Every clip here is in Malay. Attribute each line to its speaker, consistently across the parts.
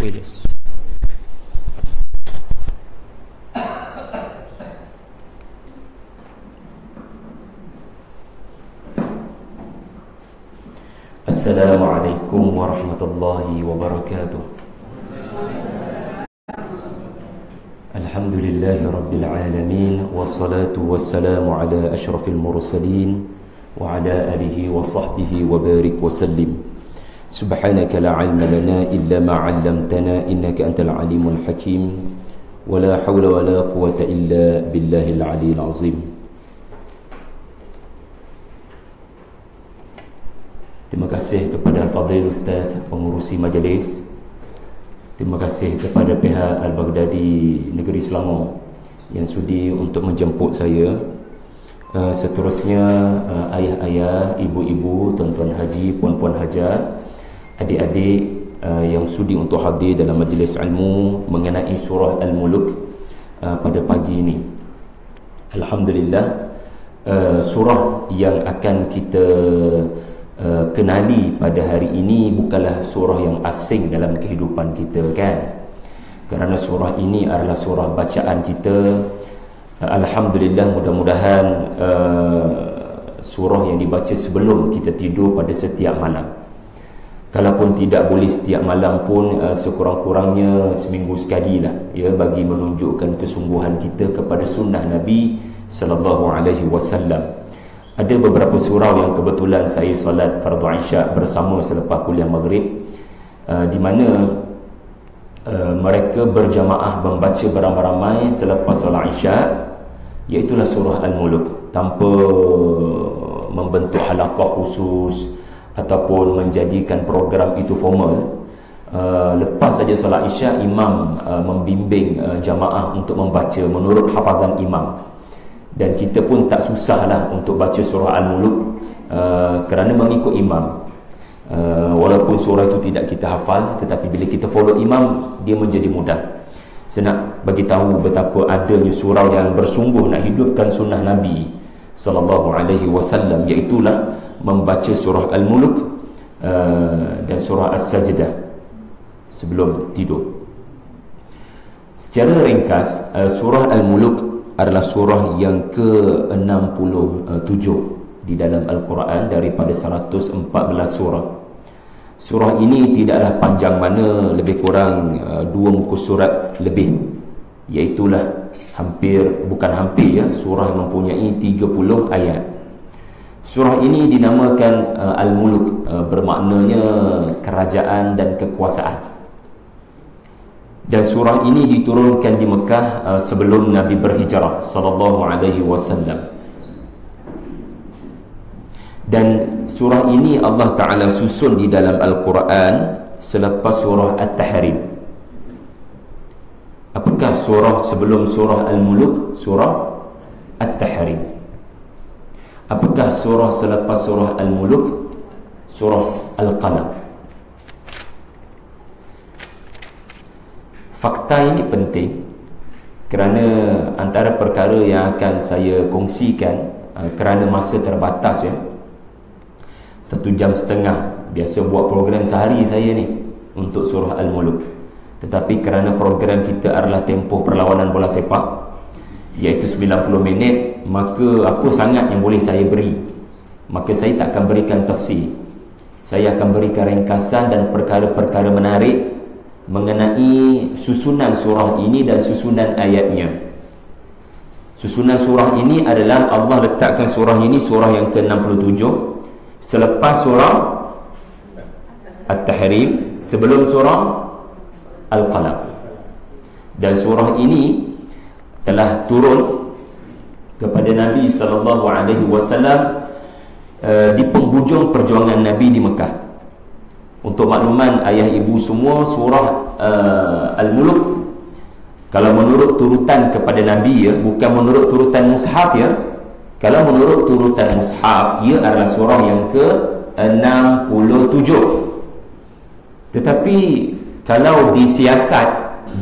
Speaker 1: Wides. Assalamualaikum warahmatullahi wabarakatuh. Alhamdulillahi rabbil alamin, wassalatu wassalamu ala asyrafil mursalin wa ala alihi wa sahbihi wa barik wa sallim. Subhanaka la ilma lana illa ma 'allamtana innaka antal alimul hakim. Wa la hawla wa la quwwata illa billahil aliyyil azim. Terima kasih kepada Al-Fadhil Ustaz pengurusi majlis. Terima kasih kepada pihak Al-Baghdadi Negeri Selangor yang sudi untuk menjemput saya. Seterusnya ayah-ayah, ibu-ibu, tuan-tuan haji, puan-puan hajat, adik-adik yang sudi untuk hadir dalam majlis ilmu mengenai surah Al-Mulk pada pagi ini. Alhamdulillah, surah yang akan kita kenali pada hari ini bukanlah surah yang asing dalam kehidupan kita, kan? Kerana surah ini adalah surah bacaan kita. Alhamdulillah, mudah-mudahan surah yang dibaca sebelum kita tidur pada setiap malam. Kalaupun tidak boleh setiap malam pun, sekurang-kurangnya seminggu sekali lah, ya, bagi menunjukkan kesungguhan kita kepada sunnah Nabi sallallahu alaihi wasallam. Ada beberapa surau yang kebetulan saya solat fardu Isyak bersama selepas kuliah maghrib, di mana mereka berjamaah membaca beramai-ramai selepas solat Isyak, iaitulah surah Al-Mulk, tanpa membentuk halaqah khusus ataupun menjadikan program itu formal. Lepas saja solat Isyak, imam membimbing jamaah untuk membaca menurut hafazan imam. Dan kita pun tak susahlah untuk baca surah Al-Mulk kerana mengikut imam. Walaupun surah itu tidak kita hafal, tetapi bila kita follow imam, dia menjadi mudah. Saya nak bagi tahu betapa adanya surau yang bersungguh nak hidupkan sunnah Nabi sallallahu alaihi wasallam, iaitulah membaca surah Al-Mulk dan surah As-Sajdah sebelum tidur. Secara ringkas, surah Al-Mulk adalah surah yang ke-67 di dalam Al-Quran daripada 114 surah. Surah ini tidaklah panjang mana, lebih kurang 2 muka surat lebih, iaitulah surah yang mempunyai 30 ayat. Surah ini dinamakan Al-Mulk, bermaknanya kerajaan dan kekuasaan. Dan surah ini diturunkan di Mekah sebelum Nabi berhijrah sallallahu alaihi wasallam. Dan surah ini Allah Ta'ala susun di dalam Al-Quran selepas surah At-Tahrim. Apakah surah sebelum surah Al-Mulk? Surah At-Tahrim. Apakah surah selepas surah Al-Mulk? Surah Al-Qalam. Fakta ini penting kerana antara perkara yang akan saya kongsikan, kerana masa terbatas, ya, 1 jam setengah biasa buat program sehari saya ni untuk surah Al-Mulk. Tetapi kerana program kita adalah tempoh perlawanan bola sepak, iaitu 90 minit, maka apa sangat yang boleh saya beri? Maka saya tak akan berikan tafsir. Saya akan berikan ringkasan dan perkara-perkara menarik mengenai susunan surah ini dan susunan ayatnya. Susunan surah ini adalah Allah letakkan surah ini surah yang ke-67 selepas surah At-Tahrim, sebelum surah Al-Qalam. Dan surah ini telah turun kepada Nabi sallallahu alaihi wasallam di penghujung perjuangan Nabi di Mekah. Untuk makluman ayah ibu semua, surah Al-Mulk, kalau menurut turutan kepada Nabi, ya, bukan menurut turutan mushaf, ya. Kalau menurut turutan mushaf, ia adalah surah yang ke-67. Tetapi kalau disiasat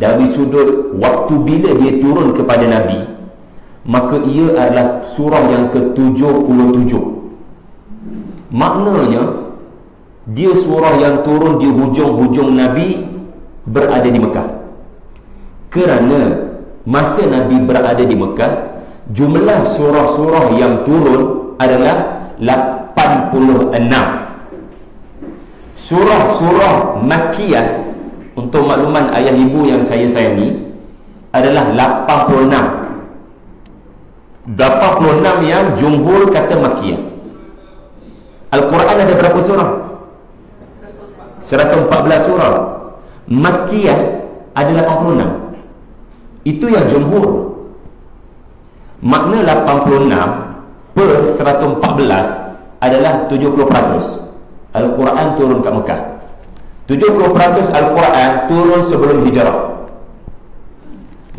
Speaker 1: dari sudut waktu bila dia turun kepada Nabi, maka ia adalah surah yang ke-77. Maknanya dia surah yang turun di hujung-hujung Nabi berada di Mekah. Kerana masa Nabi berada di Mekah, jumlah surah-surah yang turun adalah 86. Surah-surah Makkiyah, untuk makluman ayah ibu yang saya sayangi, adalah 86. 86 yang jumhur kata Makkiyah. Al-Quran ada berapa surah? 114 surah. Makkiyah ada 86. Itu yang jumhur. Makna 86 per 114 adalah 70%. Al-Quran turun kat Mekah. 70% Al-Quran turun sebelum hijrah.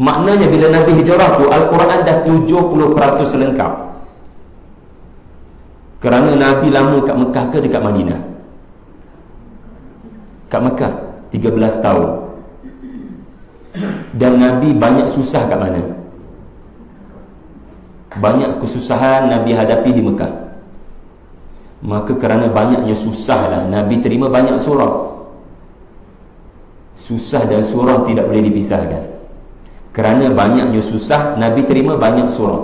Speaker 1: Maknanya bila Nabi hijrah tu, Al-Quran dah 70% lengkap. Kerana Nabi lama kat Mekah ke dekat Madinah? Kat Mekah 13 tahun. Dan Nabi banyak susah kat mana? Banyak kesusahan Nabi hadapi di Mekah. Maka kerana banyaknya susahlah Nabi terima banyak surah. Susah dan surah tidak boleh dipisahkan. Kerana banyaknya susah, Nabi terima banyak surah.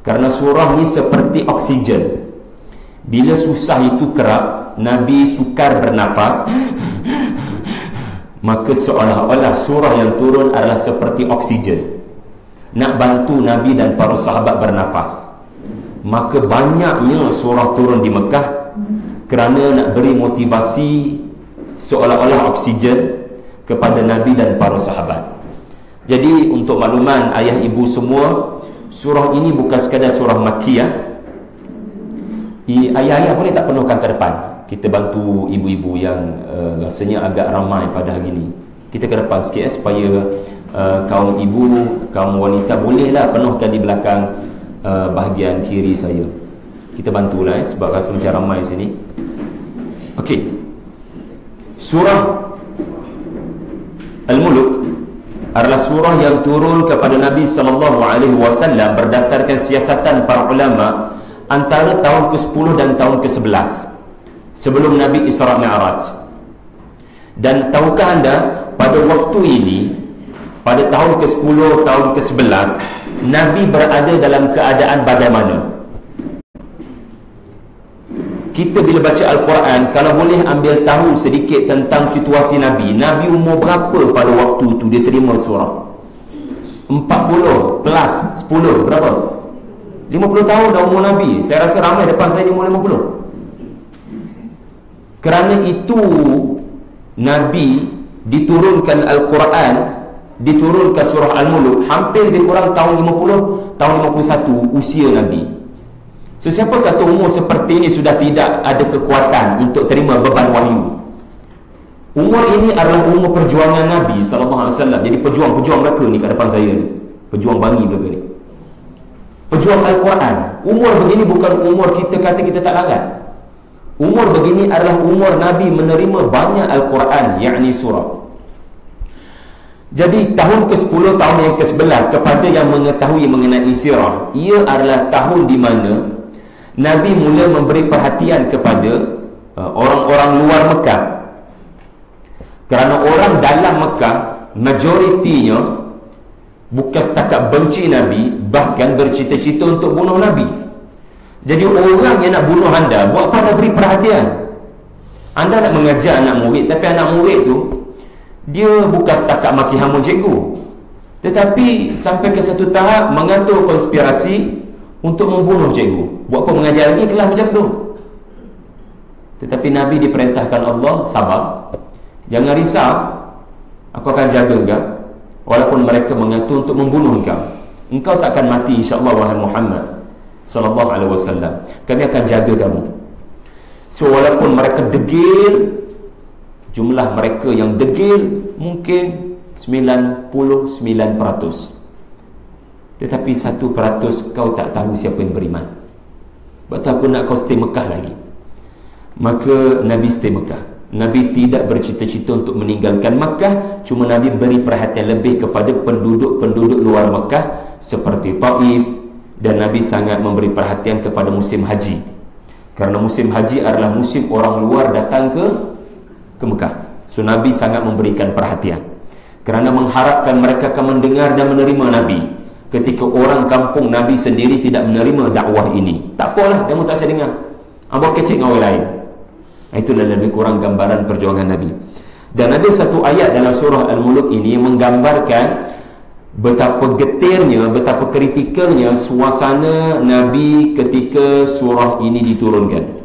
Speaker 1: Kerana surah ni seperti oksigen. Bila susah itu kerap, Nabi sukar bernafas, maka seolah-olah surah yang turun adalah seperti oksigen, nak bantu Nabi dan para sahabat bernafas. Maka banyaknya surah turun di Mekah kerana nak beri motivasi seolah-olah oksigen kepada Nabi dan para sahabat. Jadi untuk makluman ayah ibu semua, surah ini bukan sekadar surah Makkiyah. Ayah-ayah boleh tak penuhkan ke depan? Kita bantu ibu-ibu yang rasanya agak ramai pada hari ini. Kita ke depan sikit supaya kaum ibu, kaum wanita bolehlah penuhkan di belakang bahagian kiri saya. Kita bantulah sebab rasa macam ramai di sini. Okey. Surah Al-Mulk adalah surah yang turun kepada Nabi SAW berdasarkan siasatan para ulama antara tahun ke-10 dan tahun ke-11 sebelum Nabi Isra' Mi'raj. Dan tahukah anda, pada waktu ini, pada tahun ke-10, tahun ke-11, Nabi berada dalam keadaan bagaimana? Kita bila baca Al-Quran, kalau boleh ambil tahu sedikit tentang situasi Nabi. Nabi umur berapa pada waktu tu dia terima surah? 40 plus 10 berapa? 50 tahun dah umur Nabi. Saya rasa ramai depan saya di umur 50. Kerana itu Nabi diturunkan Al-Quran, diturunkan surah Al-Mulk hampir lebih kurang tahun 50, tahun 51 usia Nabi. Sesiapa kata umur seperti ini sudah tidak ada kekuatan untuk terima beban wahyu? Umur ini adalah umur perjuangan Nabi SAW. Jadi pejuang-pejuang mereka ni kat depan saya ni, pejuang bangi mereka ni, pejuang Al-Quran. Umur begini bukan umur kita kata kita tak larat. Umur begini adalah umur Nabi menerima banyak Al-Quran, yakni surah. Jadi tahun ke-10, tahun yang ke-11, kepada yang mengetahui mengenai sirah, ia adalah tahun di mana Nabi mula memberi perhatian kepada orang-orang luar Mekah. Kerana orang dalam Mekah majoritinya bukan setakat benci Nabi, bahkan bercita-cita untuk bunuh Nabi. Jadi orang yang nak bunuh anda, buat apa anda beri perhatian? Anda nak mengajar anak murid, tapi anak murid tu dia bukan setakat maki hamun cikgu, tetapi sampai ke satu tahap mengatur konspirasi untuk membunuh cikgu. Buat apa mengajar lagi kelas macam tu? Tetapi Nabi diperintahkan Allah, sabar, jangan risau, aku akan jaga kau. Walaupun mereka mengatur untuk membunuh engkau takkan mati insya-Allah wahai Muhammad sallallahu alaihi wasallam. Kami akan jaga kamu. So walaupun mereka degil, jumlah mereka yang degil mungkin 99%, tetapi 1% kau tak tahu siapa yang beriman. Sebab tu aku nak kau stay Mekah lagi. Maka Nabi stay Mekah. Nabi tidak bercita-cita untuk meninggalkan Mekah. Cuma Nabi beri perhatian lebih kepada penduduk-penduduk luar Mekah seperti Taif. Dan Nabi sangat memberi perhatian kepada musim haji, kerana musim haji adalah musim orang luar datang ke Mekah. So Nabi sangat memberikan perhatian kerana mengharapkan mereka akan mendengar dan menerima Nabi. Ketika orang kampung Nabi sendiri tidak menerima dakwah ini, tak apalah, dia pun tak saya dengar, abang kecil dengan orang lain. Itulah lebih kurang gambaran perjuangan Nabi. Dan ada satu ayat dalam surah Al-Mulk ini yang menggambarkan betapa getirnya, betapa kritikalnya suasana Nabi ketika surah ini diturunkan.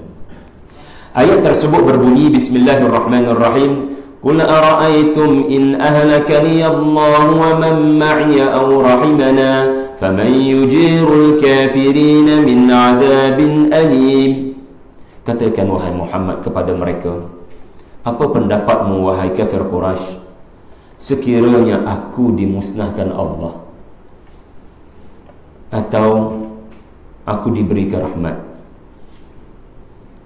Speaker 1: Ayat tersebut berbunyi, Bismillahirrahmanirrahim, Qul ara'aytum in ahlakani Allah wa man ma'iya aw rahimana faman yujirul kafirina min 'adzabin alim. Katakan wahai Muhammad kepada mereka, apa pendapatmu wahai kafir Quraisy, sekiranya aku dimusnahkan Allah atau aku diberikan rahmat,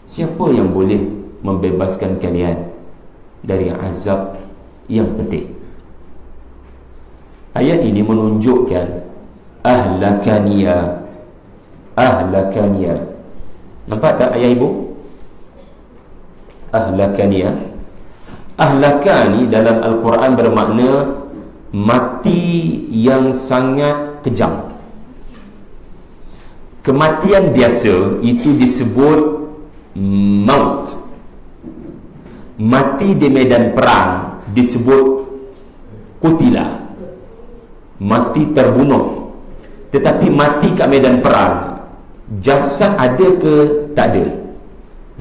Speaker 1: siapa yang boleh membebaskan kalian dari azab yang pedih? Ayat ini menunjukkan ahlakaniya. Nampak tak ayah ibu? Ahlakaniya. Ahlakani dalam Al-Quran bermakna mati yang sangat kejam. Kematian biasa itu disebut maut. Mati di medan perang disebut kutilah, mati terbunuh. Tetapi mati kat medan perang, jasad ada ke tak ada?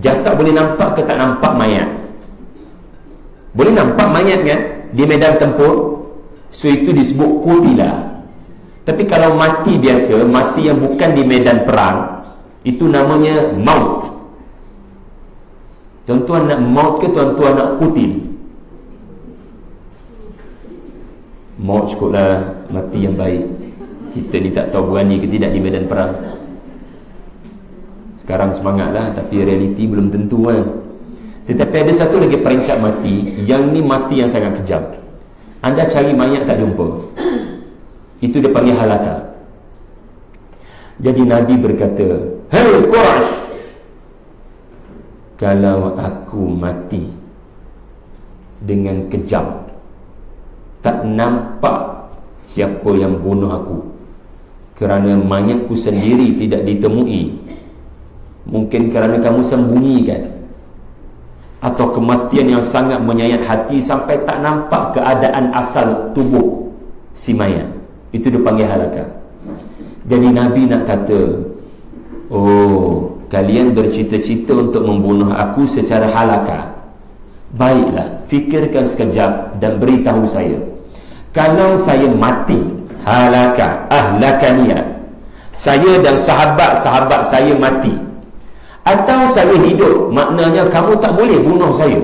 Speaker 1: Jasad boleh nampak ke tak nampak mayat? Boleh nampak mayat kan di medan tempur, so itu disebut kutilah. Tapi kalau mati biasa, mati yang bukan di medan perang, itu namanya maut. Tuan-tuan nak maut ke tuan-tuan nak kutil? Maut cukuplah, mati yang baik. Kita ni tak tahu berani ke tidak di medan perang. Sekarang semangatlah, tapi realiti belum tentu kan. Tetapi ada satu lagi peringkat mati, yang ni mati yang sangat kejam. Anda cari mayat tak jumpa, itu dia panggil halaka. Jadi Nabi berkata, "Hei Quraisy, kalau aku mati dengan kejam, tak nampak siapa yang bunuh aku, kerana mayatku sendiri tidak ditemui, mungkin kerana kamu sembunyikan, atau kematian yang sangat menyayat hati sampai tak nampak keadaan asal tubuh si mayat, itu dipanggil halaka." Jadi Nabi nak kata, oh, kalian bercita-cita untuk membunuh aku secara halaka. Baiklah, fikirkan sekejap dan beritahu saya, kalau saya mati halaka, ahlakaniyah, saya dan sahabat-sahabat saya mati, atau saya hidup, maknanya kamu tak boleh bunuh saya,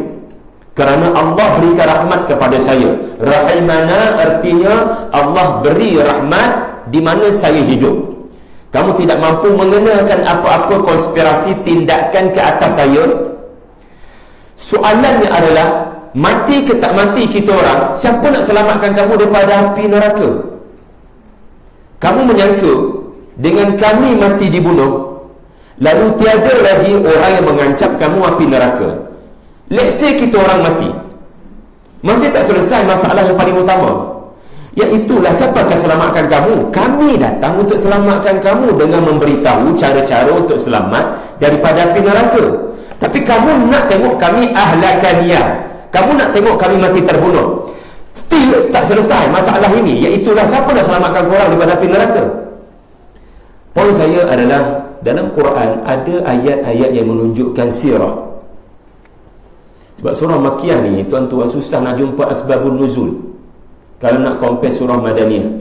Speaker 1: kerana Allah berikan rahmat kepada saya. Rahimana artinya Allah beri rahmat di mana saya hidup. Kamu tidak mampu mengenakan apa-apa konspirasi tindakan ke atas saya. Soalannya adalah, mati ke tak mati kita orang, siapa nak selamatkan kamu daripada api neraka? Kamu menyangka dengan kami mati dibunuh, lalu tiada lagi orang yang mengancam kamu api neraka. Let's say kita orang mati, masih tak selesai masalah yang paling utama, iaitulah siapa akan selamatkan kamu. Kami datang untuk selamatkan kamu dengan memberitahu cara-cara untuk selamat daripada api neraka. Tapi kamu nak tengok kami ahlakaniyah, kamu nak tengok kami mati terbunuh. Still tak selesai masalah ini, iaitulah siapa nak selamatkan korang daripada api neraka. Poin saya adalah, dalam Quran ada ayat-ayat yang menunjukkan sirah. Sebab surah Makkiyah ni, tuan-tuan, susah nak jumpa asbabun nuzul kalau nak compare surah Madaniyah.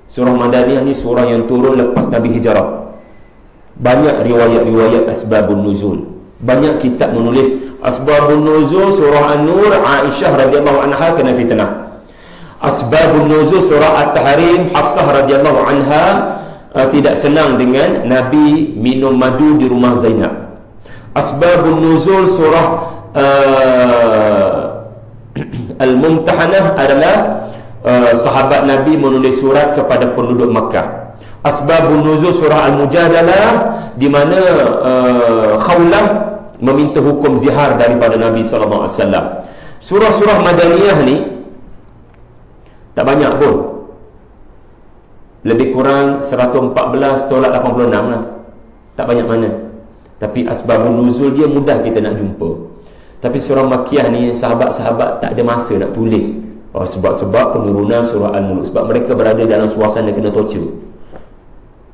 Speaker 1: Surah Madaniyah ni surah yang turun lepas Nabi hijrah. Banyak riwayat-riwayat asbabun nuzul. Banyak kitab menulis asbabun nuzul. Surah An-Nur, Aisyah radhiyallahu anha kena fitnah. Asbabun nuzul surah At-Tahrim, Hafsah radhiyallahu anha tidak senang dengan Nabi minum madu di rumah Zainab. Asbabun nuzul surah Al-Mumtahanah adalah sahabat Nabi menulis surat kepada penduduk Makkah. Asbabun nuzul surah Al-Mujadalah, di mana Khawlah meminta hukum zihar daripada Nabi SAW. Surah-surah Madaniyah ni tak banyak pun, lebih kurang 114 tolak 86 lah, tak banyak mana. Tapi asbabun nuzul dia mudah kita nak jumpa. Tapi surah Makkiyah ni sahabat-sahabat tak ada masa nak tulis sebab-sebab penurunan surah Al-Mulk, sebab mereka berada dalam suasana kena torture.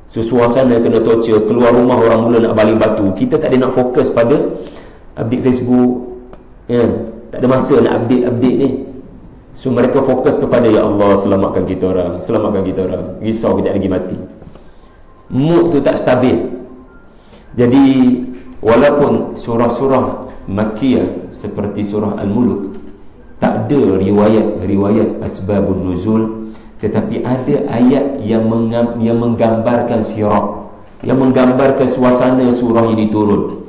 Speaker 1: Suasana kena torture, keluar rumah orang mula nak baling batu. Kita tak ada nak fokus pada update Facebook, ya. Tak ada masa nak update ni. So mereka fokus kepada, ya Allah selamatkan kita orang, selamatkan kita orang. Risau kita lagi mati. Mood tu tak stabil. Jadi walaupun surah-surah Makkiyah seperti surah Al-Mulk tak ada riwayat asbabun nuzul, tetapi ada ayat yang menggambarkan sirah, yang menggambarkan suasana surah ini turun.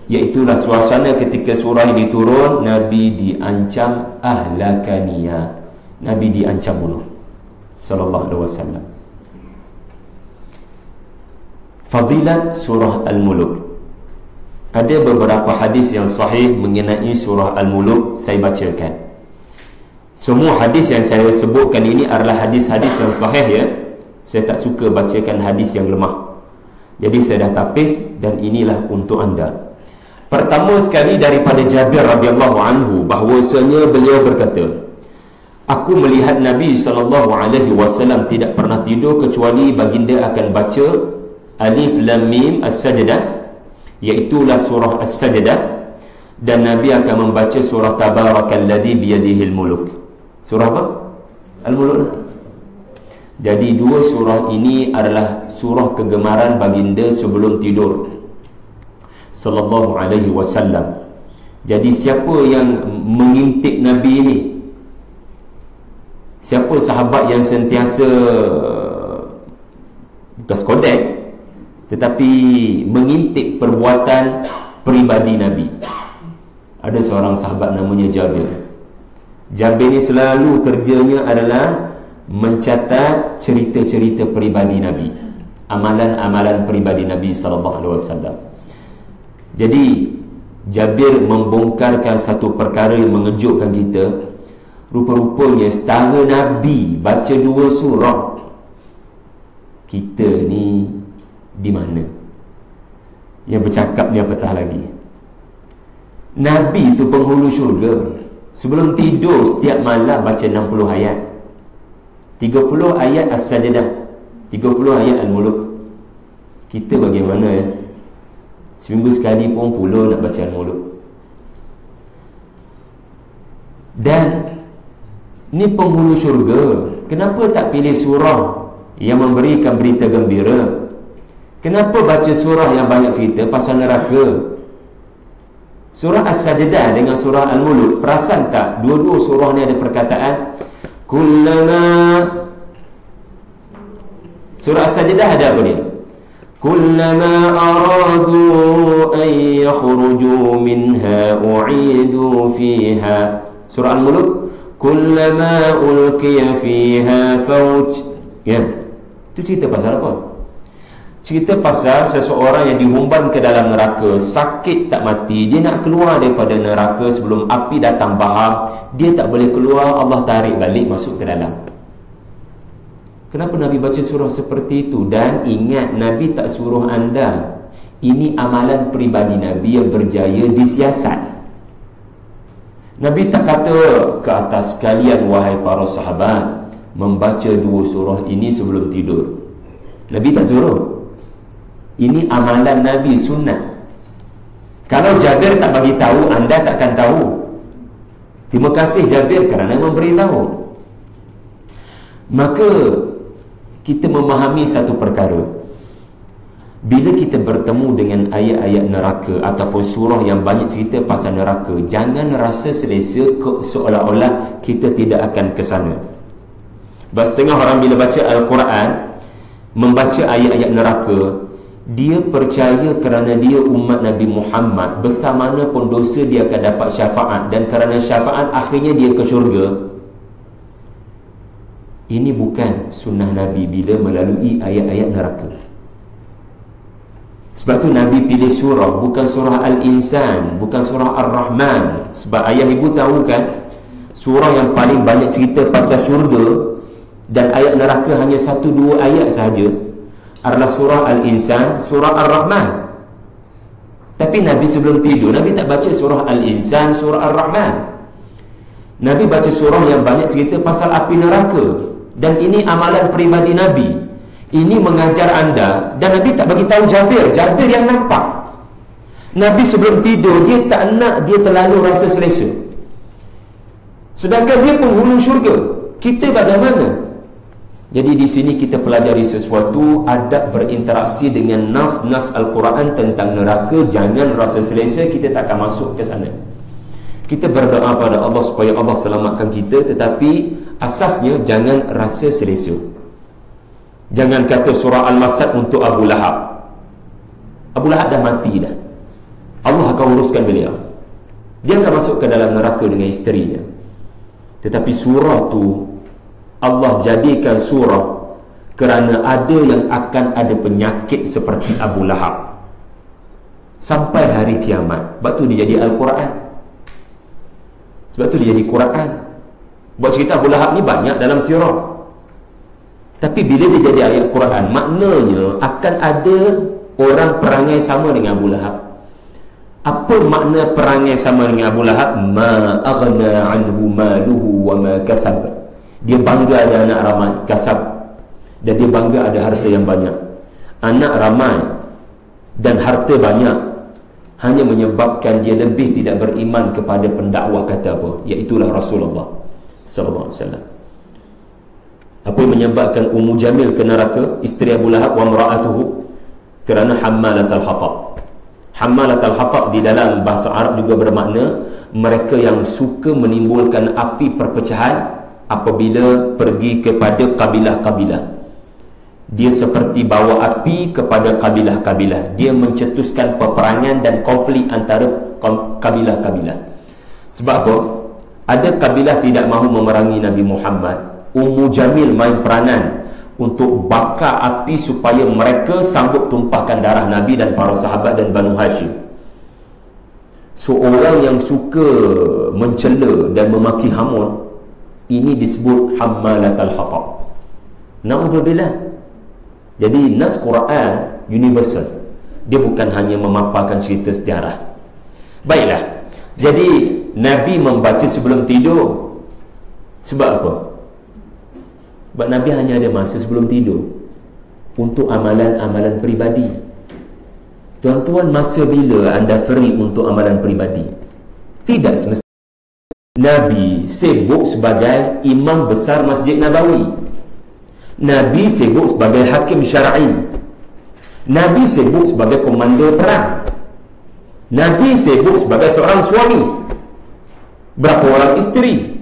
Speaker 1: Iaitulah suasana ketika surah ini turun, Nabi diancam ahlakaniyah, Nabi diancam bunuh sallallahu alaihi wasallam. Fadilat surah Al-Mulk. Ada beberapa hadis yang sahih mengenai surah Al-Mulk, saya bacakan. Semua hadis yang saya sebutkan ini adalah hadis-hadis yang sahih, ya. Saya tak suka bacakan hadis yang lemah. Jadi saya dah tapis dan inilah untuk anda. Pertama sekali daripada Jabir radhiyallahu anhu, bahwasanya beliau berkata, aku melihat Nabi SAW tidak pernah tidur kecuali baginda akan baca Alif Lam Mim As-Sajdah, iaitulah surah As-Sajdah, dan Nabi akan membaca surah Tabarakalladzi biyadihil muluk. Surah apa? Al-Mulk. Jadi dua surah ini adalah surah kegemaran baginda sebelum tidur sallallahu alaihi wasallam. Jadi siapa yang mengintip Nabi ini? Siapa sahabat yang sentiasa bukan sekodek tetapi mengintip perbuatan peribadi Nabi? Ada seorang sahabat namanya Jabir. Jabir ni selalu kerjanya adalah mencatat cerita-cerita peribadi Nabi, amalan-amalan peribadi Nabi sallallahu alaihi wasallam. Jadi Jabir membongkarkan satu perkara yang mengejutkan kita. Rupa-rupanya setara Nabi baca dua surah, kita ni di mana? Yang bercakap ni apatah lagi. Nabi tu penghulu syurga. Sebelum tidur setiap malam baca 60 ayat, 30 ayat As-Sajdah, 30 ayat Al-Mulk. Kita bagaimana, ya? Seminggu sekali pun puluh nak baca Al-Mulk. Dan ni penghulu syurga, kenapa tak pilih surah yang memberikan berita gembira? Kenapa baca surah yang banyak cerita pasal neraka? Surah As-Sajdah dengan surah Al-Mulk, perasan tak dua-dua surah ni ada perkataan kullama. Surah As-Sajdah ada apa dia? Kullama aradu an yakhruju minha u'idu fiha. Surah Al-Mulk kullama ulqiya fiha fawj. Ya, itu cerita pasal apa? Cerita pasal seseorang yang dihumban ke dalam neraka, sakit tak mati, dia nak keluar daripada neraka sebelum api datang bahar, dia tak boleh keluar, Allah tarik balik masuk ke dalam. Kenapa Nabi baca surah seperti itu? Dan ingat, Nabi tak suruh anda. Ini amalan peribadi Nabi yang berjaya disiasat. Nabi tak kata ke atas kalian wahai para sahabat membaca dua surah ini sebelum tidur. Nabi tak suruh. Ini amalan Nabi, sunnah. Kalau Jabir tak bagi tahu, anda takkan tahu. Terima kasih Jabir kerana memberitahu. Maka kita memahami satu perkara. Bila kita bertemu dengan ayat-ayat neraka ataupun surah yang banyak cerita pasal neraka, jangan rasa selesa seolah-olah kita tidak akan ke sana. Setengah orang bila baca Al-Quran, membaca ayat-ayat neraka, dia percaya kerana dia umat Nabi Muhammad, besar mana pun dosa dia akan dapat syafaat, dan kerana syafaat akhirnya dia ke syurga. Ini bukan sunnah Nabi bila melalui ayat-ayat neraka. Sebab tu Nabi pilih surah, bukan surah Al-Insan, bukan surah Ar-Rahman. Sebab ayah ibu tahu kan, surah yang paling banyak cerita pasal syurga dan ayat neraka hanya 1-2 ayat sahaja adalah surah Al-Insan, surah Ar-Rahman. Tapi Nabi sebelum tidur, Nabi tak baca surah Al-Insan, surah Ar-Rahman. Nabi baca surah yang banyak cerita pasal api neraka. Dan ini amalan peribadi Nabi. Ini mengajar anda. Dan Nabi tak bagi tahu Jabir yang nampak. Nabi sebelum tidur, dia tak nak dia terlalu rasa selesa. Sedangkan dia penghulu syurga. Kita bagaimana? Jadi di sini kita pelajari sesuatu, adab berinteraksi dengan nas-nas Al-Quran tentang neraka. Jangan rasa selesa, kita tak akan masuk ke sana. Kita berdoa pada Allah supaya Allah selamatkan kita, tetapi asasnya jangan rasa selesa. Jangan kata surah Al-Masad untuk Abu Lahab. Abu Lahab dah mati dah. Allah akan uruskan beliau. Dia akan masuk ke dalam neraka dengan isterinya. Tetapi surah tu Allah jadikan surah kerana ada yang akan ada penyakit seperti Abu Lahab sampai hari kiamat. Sebab tu dia jadi Al-Quran. Sebab tu dia jadi Quran. Buat cerita Abu Lahab ni banyak dalam sirah. Tapi bila dia jadi ayat Quran, maknanya akan ada orang perangai sama dengan Abu Lahab. Apa makna perangai sama dengan Abu Lahab? Ma aghna anhu maluhu wa ma kasab. Dia bangga ada anak ramai, kasab. Dan dia bangga ada harta yang banyak. Anak ramai dan harta banyak hanya menyebabkan dia lebih tidak beriman kepada pendakwah kata apa? Iaitulah Rasulullah sallallahu alaihi wasallam. Apa yang menyebabkan Ummu Jamil ke neraka, isteri Abu Lahab, wa mra'atuhu? Kerana hammalatal hatab. Hammalatal hatab di dalam bahasa Arab juga bermakna mereka yang suka menimbulkan api perpecahan apabila pergi kepada kabilah-kabilah. Dia seperti bawa api kepada kabilah-kabilah. Dia mencetuskan peperangan dan konflik antara kabilah-kabilah. Sebab apa? Ada kabilah tidak mahu memerangi Nabi Muhammad. Ummu Jamil main peranan untuk bakar api supaya mereka sanggup tumpahkan darah Nabi dan para sahabat dan Banu Hashim. Seorang yang suka mencela dan memaki hamun, ini disebut hammalatal hatab. Na'udzubillah. Jadi nas Quran universal. Dia bukan hanya memaparkan cerita sejarah. Baiklah. Jadi Nabi membaca sebelum tidur. Sebab apa? Sebab Nabi hanya ada masa sebelum tidur untuk amalan-amalan peribadi. Tuan-tuan, masa bila anda free untuk amalan peribadi? Tidak semestinya. Nabi sibuk sebagai imam besar Masjid Nabawi. Nabi sibuk sebagai hakim syar'i. Nabi sibuk sebagai komander perang. Nabi sibuk sebagai seorang suami. Berapa orang isteri?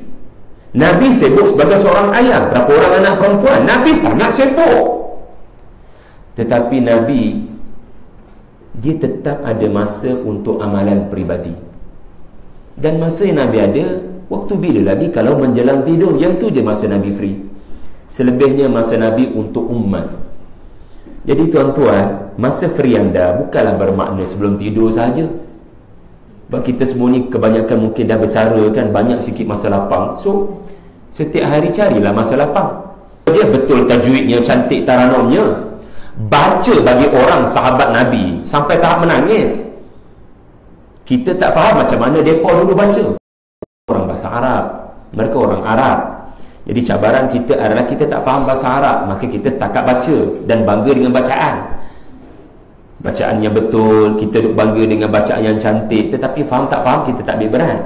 Speaker 1: Nabi sibuk sebagai seorang ayah. Berapa orang anak perempuan? Nabi sangat sibuk. Tetapi Nabi, dia tetap ada masa untuk amalan peribadi. Dan masa yang Nabi ada, waktu bila lagi kalau menjelang tidur? Yang tu je masa Nabi free. Selebihnya masa Nabi untuk umat. Jadi tuan-tuan, masa free anda bukanlah bermakna sebelum tidur saja. Sebab kita semua ni kebanyakan mungkin dah bersara kan, banyak sikit masa lapang. So setiap hari carilah masa lapang. Dia betul tajwidnya, cantik taranumnya. Baca bagi orang sahabat Nabi sampai tahap menangis. Kita tak faham macam mana mereka dulu baca. Orang bahasa Arab, mereka orang Arab. Jadi cabaran kita adalah kita tak faham bahasa Arab, maka kita setakat baca dan bangga dengan bacaan. Bacaan yang betul, kita duk bangga dengan bacaan yang cantik. Tetapi faham tak faham, kita tak ambil berat.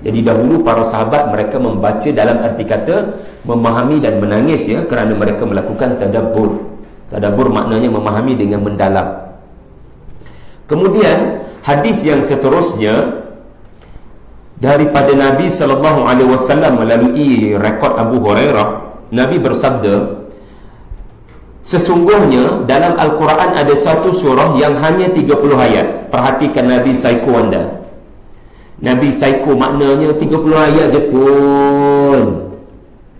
Speaker 1: Jadi dahulu para sahabat mereka membaca dalam arti kata memahami dan menangis, ya, kerana mereka melakukan tadabbur. Tadabbur maknanya memahami dengan mendalam. Kemudian hadis yang seterusnya daripada Nabi SAW melalui rekod Abu Hurairah, Nabi bersabda, sesungguhnya dalam Al-Quran ada satu surah yang hanya 30 ayat. Perhatikan Nabi psycho anda. Nabi psycho maknanya 30 ayat je pun.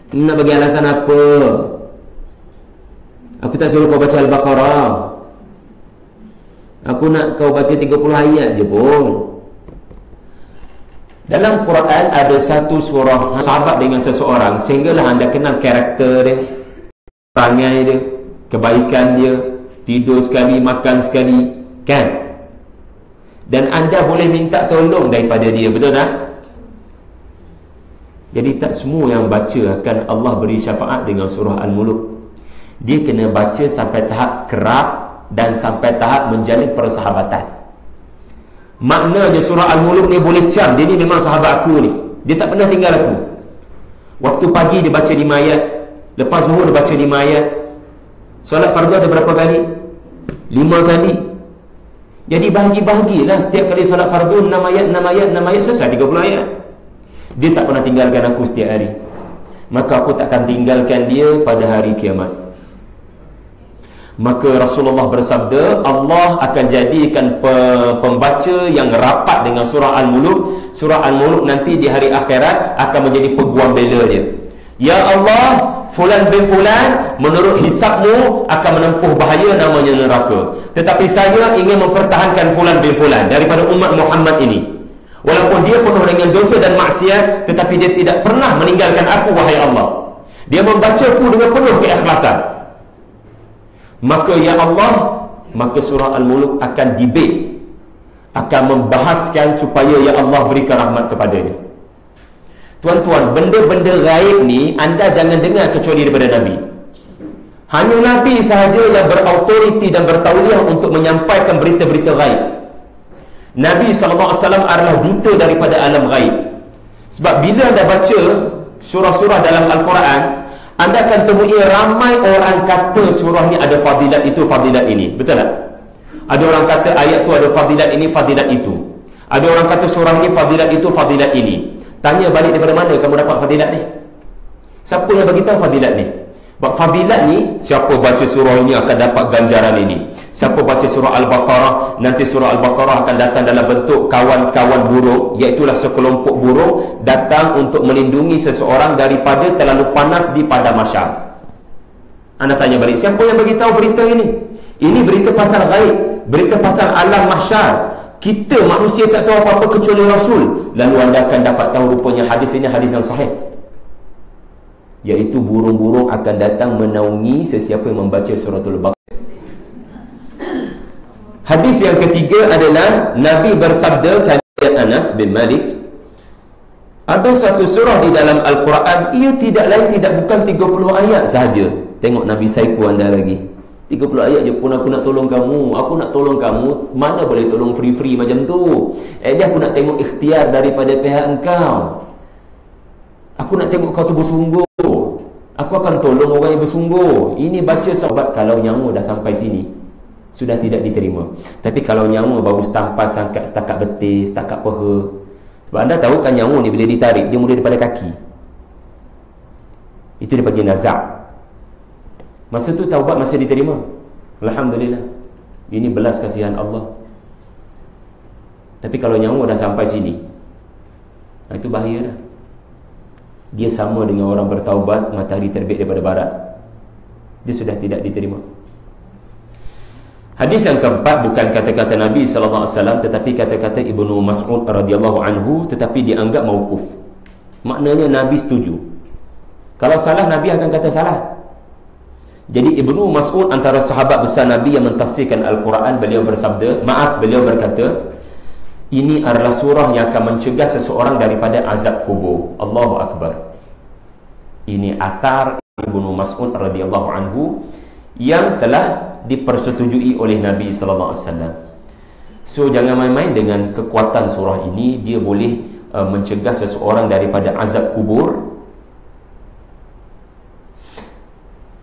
Speaker 1: Nak bagi alasan apa? Aku tak suruh kau baca Al-Baqarah. Aku nak kau baca 30 ayat je pun. Dalam Quran ada satu surah sahabat dengan seseorang, sehinggalah anda kenal karakter dia, perangai dia, kebaikan dia, tidur sekali, makan sekali, kan? Dan anda boleh minta tolong daripada dia, betul tak? Jadi tak semua yang baca akan Allah beri syafaat dengan surah Al-Muluk. Dia kena baca sampai tahap kerap dan sampai tahap menjalin persahabatan. Maknanya surah Al-Muluk ni boleh cam, dia ni memang sahabat aku ni, dia tak pernah tinggal aku. Waktu pagi dia baca 5 ayat, lepas zuhur dia baca 5 ayat. Solat fardu ada berapa kali? 5 kali. Jadi bahagi-bahagilah, setiap kali solat fardu 6 ayat, 6 ayat, 6 ayat, selesai 30 ayat. Dia tak pernah tinggalkan aku setiap hari. Maka aku takkan tinggalkan dia pada hari kiamat. Maka Rasulullah bersabda, Allah akan jadikan pembaca yang rapat dengan surah Al-Muluk. Surah Al-Muluk nanti di hari akhirat akan menjadi peguam bela dia. Ya Allah, fulan bin fulan menurut hisabmu akan menempuh bahaya namanya neraka, tetapi saya ingin mempertahankan fulan bin fulan daripada umat Muhammad ini. Walaupun dia penuh dengan dosa dan maksiat, tetapi dia tidak pernah meninggalkan aku, wahai Allah. Dia membacaku dengan penuh keikhlasan. Maka ya Allah, maka surah Al-Muluk akan debate, akan membahaskan supaya ya Allah berikan rahmat kepadanya. Tuan-tuan, benda-benda gaib ni anda jangan dengar kecuali daripada Nabi. Hanya Nabi sahaja yang berautoriti dan bertauliah untuk menyampaikan berita-berita gaib. Nabi SAW adalah duta daripada alam gaib. Sebab bila anda baca surah-surah dalam Al-Quran, anda akan temui ramai orang kata surah ni ada fadilat itu, fadilat ini. Betul tak? Ada orang kata ayat tu ada fadilat ini, fadilat itu. Ada orang kata surah ni fadilat itu, fadilat ini. Tanya balik daripada mana kamu dapat fadilat ni? Siapa yang bagi tahu fadilat ni? Sebab fadilat ni, siapa baca surah ini akan dapat ganjaran ini. Siapa baca surah Al-Baqarah, nanti surah Al-Baqarah akan datang dalam bentuk kawan-kawan burung, iaitulah sekelompok burung datang untuk melindungi seseorang daripada terlalu panas di padang mahsyar. Anda tanya balik, siapa yang bagi tahu berita ini? Ini berita pasal gaib, berita pasal alam mahsyar. Kita manusia tak tahu apa-apa kecuali Rasul. Lalu anda akan dapat tahu rupanya hadis ini hadis yang sahih, iaitu burung-burung akan datang menaungi sesiapa yang membaca suratul Baqarah. Hadis yang ketiga adalah Nabi bersabda, kata Anas bin Malik, ada satu surah di dalam Al-Quran, ia tidak lain tidak bukan 30 ayat sahaja. Tengok Nabi saiku anda lagi, 30 ayat je pun aku nak tolong kamu. Aku nak tolong kamu, mana boleh tolong free-free macam tu. Dia aku nak tengok ikhtiar daripada pihak engkau. Aku nak tengok kau tu bersungguh. Aku akan tolong orang yang bersungguh. Ini baca sahabat. Kalau nyawa dah sampai sini, sudah tidak diterima. Tapi kalau nyawa baru stampas setakat betis, setakat peha. Sebab anda tahu kan nyawa ni bila ditarik, dia mula daripada kaki. Itu dia panggil nazak. Masa tu taubat masih diterima. Alhamdulillah. Ini belas kasihan Allah. Tapi kalau nyawa dah sampai sini, itu bahaya dah. Dia sama dengan orang bertaubat matahari terbit daripada barat. Dia sudah tidak diterima. Hadis yang keempat bukan kata-kata Nabi SAW, tetapi kata-kata Ibnu Mas'ud radhiyallahu anhu, tetapi dianggap mauquf. Maknanya Nabi setuju. Kalau salah, Nabi akan kata salah. Jadi Ibnu Mas'ud antara sahabat besar Nabi yang mentafsirkan Al-Quran, beliau berkata, ini adalah surah yang akan mencegah seseorang daripada azab kubur. Allahu Akbar. Ini athar Ibnu Mas'ud radhiyallahu anhu yang telah dipersetujui oleh Nabi sallallahu alaihi wasallam. So jangan main-main dengan kekuatan surah ini. Dia boleh mencegah seseorang daripada azab kubur.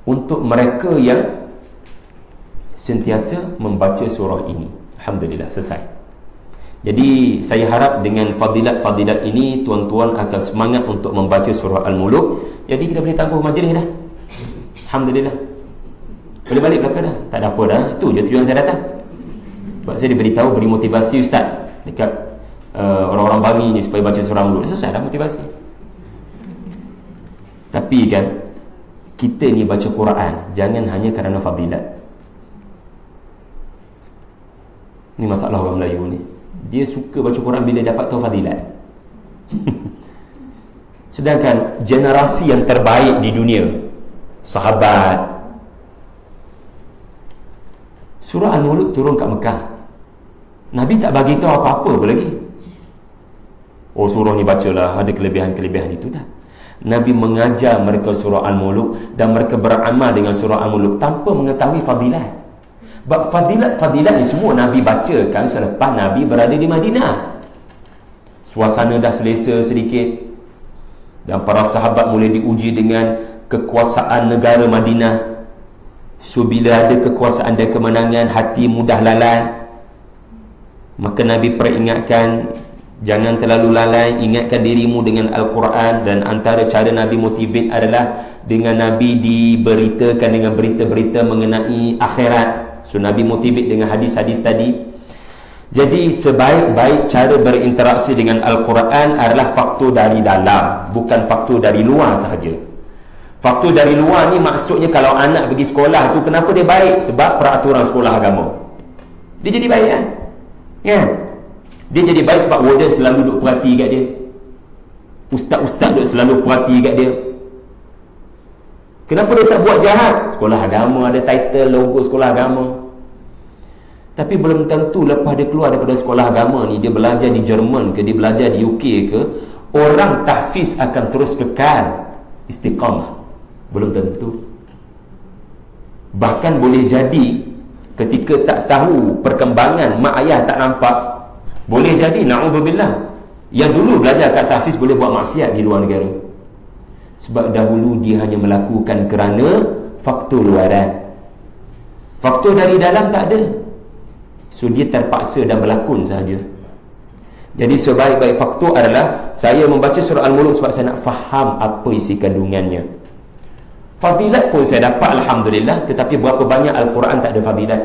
Speaker 1: Untuk mereka yang sentiasa membaca surah ini, alhamdulillah, selesai. Jadi saya harap dengan fadilat-fadilat ini tuan-tuan akan semangat untuk membaca surah Al-Muluk. Jadi kita boleh tangguh majlis dah, alhamdulillah. Boleh balik belakang dah, tak ada apa dah. Itu je tujuan saya datang. Sebab saya diberitahu, beri motivasi ustaz dekat orang-orang Bangi ni supaya baca surah Al-Muluk. Selesai dah motivasi. Tapi kan, kita ni baca Quran jangan hanya kerana fadilat. Ni masalah orang Melayu ni. Dia suka baca Quran bila dapat tahu fadilat. Sedangkan generasi yang terbaik di dunia, sahabat, surah Al-Mulk turun kat Mekah, Nabi tak bagi tahu apa-apa pun lagi. Oh, surah ni bacalah, ada kelebihan-kelebihan itu dah. Nabi mengajar mereka surah Al-Mulk dan mereka beramal dengan surah Al-Mulk tanpa mengetahui fadilat. Sebab fadilat ni semua Nabi bacakan selepas Nabi berada di Madinah. Suasana dah selesa sedikit dan para sahabat mulai diuji dengan kekuasaan negara Madinah. So bila ada kekuasaan dan kemenangan, hati mudah lalai. Maka Nabi peringatkan, jangan terlalu lalai, ingatkan dirimu dengan Al-Quran. Dan antara cara Nabi motivate adalah dengan Nabi diberitakan dengan berita-berita mengenai akhirat. So Nabi motivate dengan hadis-hadis tadi. Jadi sebaik-baik cara berinteraksi dengan Al-Quran adalah faktor dari dalam, bukan faktor dari luar sahaja. Faktor dari luar ni maksudnya kalau anak pergi sekolah tu, kenapa dia baik? Sebab peraturan sekolah agama. Dia jadi baik kan? Ya. Dia jadi baik sebab warden selalu duduk perhati kat dia, ustaz-ustaz duduk selalu perhati kat dia. Kenapa dia tak buat jahat? Sekolah agama ada title, logo sekolah agama. Tapi belum tentu lepas dia keluar daripada sekolah agama ni, dia belajar di Jerman ke, dia belajar di UK ke, orang tahfiz akan terus kekal istiqamah. Belum tentu. Bahkan boleh jadi ketika tak tahu perkembangan, mak ayah tak nampak, boleh jadi na'udzubillah, yang dulu belajar kat tahfiz boleh buat maksiat di luar negara. Sebab dahulu dia hanya melakukan kerana faktor luaran. Faktor dari dalam tak ada. So dia terpaksa dan berlakon sahaja. Jadi sebaik-baik faktor adalah saya membaca surah Al-Mulk sebab saya nak faham apa isi kandungannya. Fadilat pun saya dapat, alhamdulillah. Tetapi berapa banyak Al-Quran tak ada fadilat.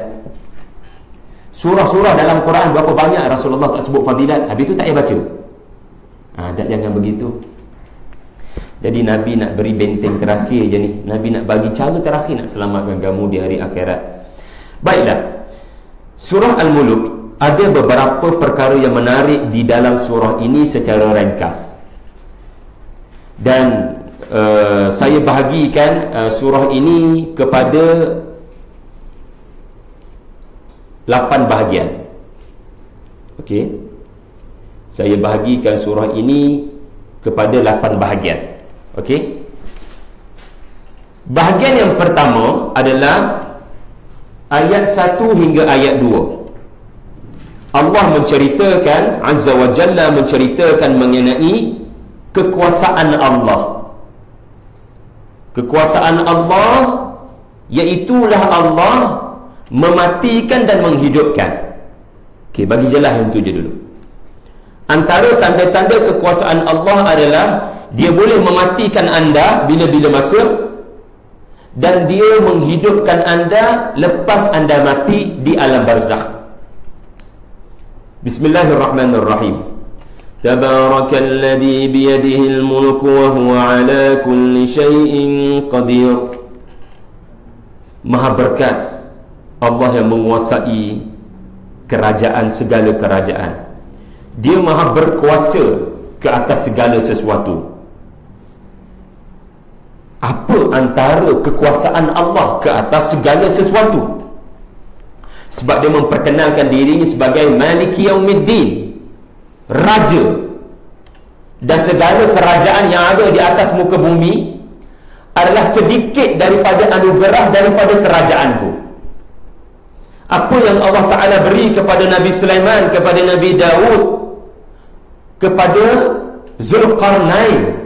Speaker 1: Surah-surah dalam Quran berapa banyak Rasulullah tak sebut fadilat, habis tu tak payah baca. Jangan begitu. Jadi Nabi nak beri benteng terakhir je ni. Nabi nak bagi cara terakhir nak selamatkan kamu di hari akhirat. Baiklah, surah Al-Mulk ada beberapa perkara yang menarik di dalam surah ini secara ringkas. Dan saya bahagikan surah ini kepada 8 bahagian. Okey. Saya bahagikan surah ini kepada 8 bahagian. Okey. Bahagian yang pertama adalah ayat 1 hingga ayat 2. Allah menceritakan, Azza wa Jalla menceritakan mengenai kekuasaan Allah. Kekuasaan Allah iaitulah Allah mematikan dan menghidupkan. Okey, bagi jelas yang tu je dulu. Antara tanda-tanda kekuasaan Allah adalah dia boleh mematikan anda bila-bila masa, dan dia menghidupkan anda lepas anda mati di alam barzakh. Bismillahirrahmanirrahim. Tabarakalladzi biyadihil mulku wa huwa ala kulli syai'in qadir. Maha berkat Allah yang menguasai kerajaan, segala kerajaan. Dia maha berkuasa ke atas segala sesuatu. Apa antara kekuasaan Allah ke atas segala sesuatu? Sebab dia memperkenalkan dirinya sebagai Maliki Yaumiddin, Raja. Dan segala kerajaan yang ada di atas muka bumi adalah sedikit daripada anugerah daripada kerajaanku. Apa yang Allah Ta'ala beri kepada Nabi Sulaiman, kepada Nabi Daud, kepada Zulkarnain,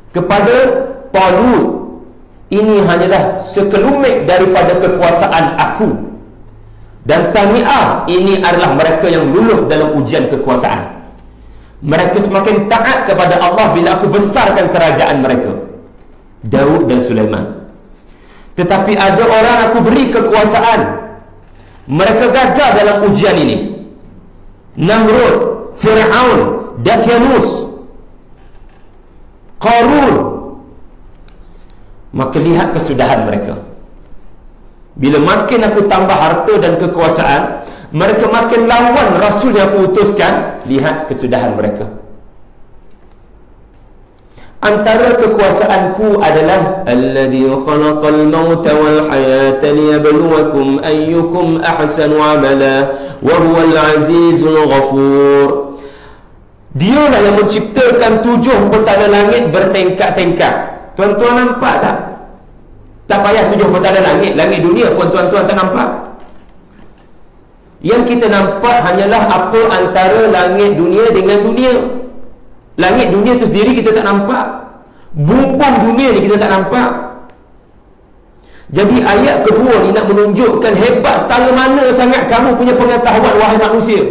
Speaker 1: kepada Talut, ini hanyalah sekelumit daripada kekuasaan aku. Dan tahniah, ini adalah mereka yang lulus dalam ujian kekuasaan. Mereka semakin taat kepada Allah bila aku besarkan kerajaan mereka, Daud dan Sulaiman. Tetapi ada orang aku beri kekuasaan, mereka gagal dalam ujian ini. Namrud, Fir'aun, Daqyanus, Qarun. Maka lihat kesudahan mereka. Bila makin aku tambah harta dan kekuasaan, Mereka makin lawan Rasul yang aku utuskan. Lihat kesudahan mereka. Antara kekuasaanku adalah alladzi khalaqal mauta wal hayata liyabluwakum ayyukum ahsanu amala wa huwal azizul ghafur. Dialah yang menciptakan 7 petala langit bertingkat-tingkat. Tuan-tuan nampak tak? Tak payah 7 petala langit. Langit dunia pun tuan-tuan tak nampak. Yang kita nampak hanyalah apa antara langit dunia dengan dunia. Langit dunia itu sendiri kita tak nampak. Bumbung dunia ni kita tak nampak. Jadi ayat kedua ni nak menunjukkan hebat setara mana sangat kamu punya pengetahuan, wahai manusia.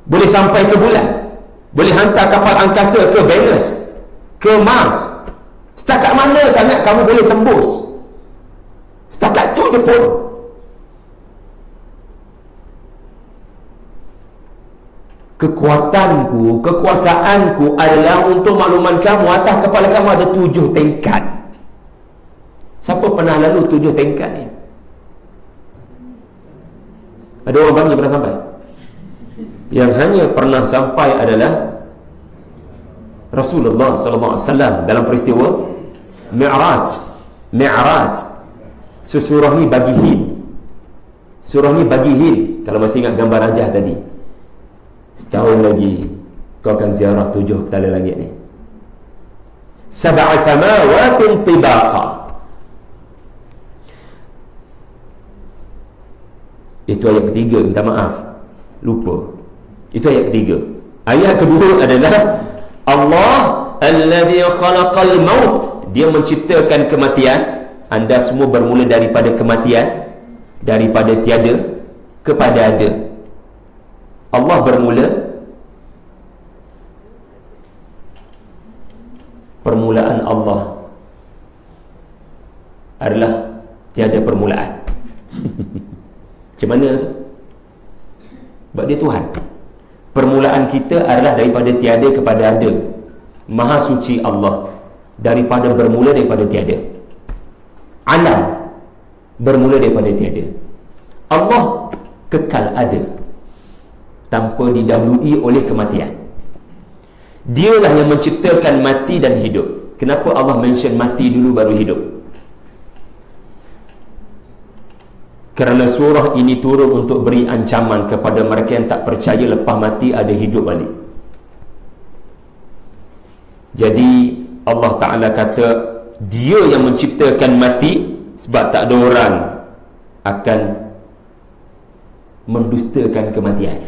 Speaker 1: Boleh sampai ke bulan, boleh hantar kapal angkasa ke Venus, ke Mars. Setakat mana sangat kamu boleh tembus. Setakat tu je pun. Kekuatanku, kekuasaanku adalah untuk makluman kamu, atas kepala kamu ada 7 tingkat. Siapa pernah lalu 7 tingkat ni? Ada orang bangga pernah sampai? Yang hanya pernah sampai adalah Rasulullah SAW dalam peristiwa Mi'raj. Surah ni bagi hint. Surah ni bagi hint. Kalau masih ingat gambar rajah tadi, setahun lagi kau akan ziarah 7 petala langit ni. Sab'a samawatin tibaqa. Itu ayat ketiga, minta maaf, lupa. Itu ayat ketiga. Ayat kedua adalah Allah alladhi khalaqal maut. Dia menciptakan kematian. Anda semua bermula daripada kematian, daripada tiada kepada ada. Allah bermula, permulaan Allah adalah tiada permulaan. Macam mana tu? Sebab dia Tuhan. Permulaan kita adalah daripada tiada kepada ada. Maha suci Allah. Daripada bermula daripada tiada. Alam bermula daripada tiada. Allah kekal ada tanpa didahului oleh kematian. Dialah yang menciptakan mati dan hidup. Kenapa Allah mention mati dulu baru hidup? Kerana surah ini turun untuk beri ancaman kepada mereka yang tak percaya lepas mati ada hidup balik. Jadi Allah Ta'ala kata Dia yang menciptakan mati, sebab tak ada orang akan mendustakan kematian.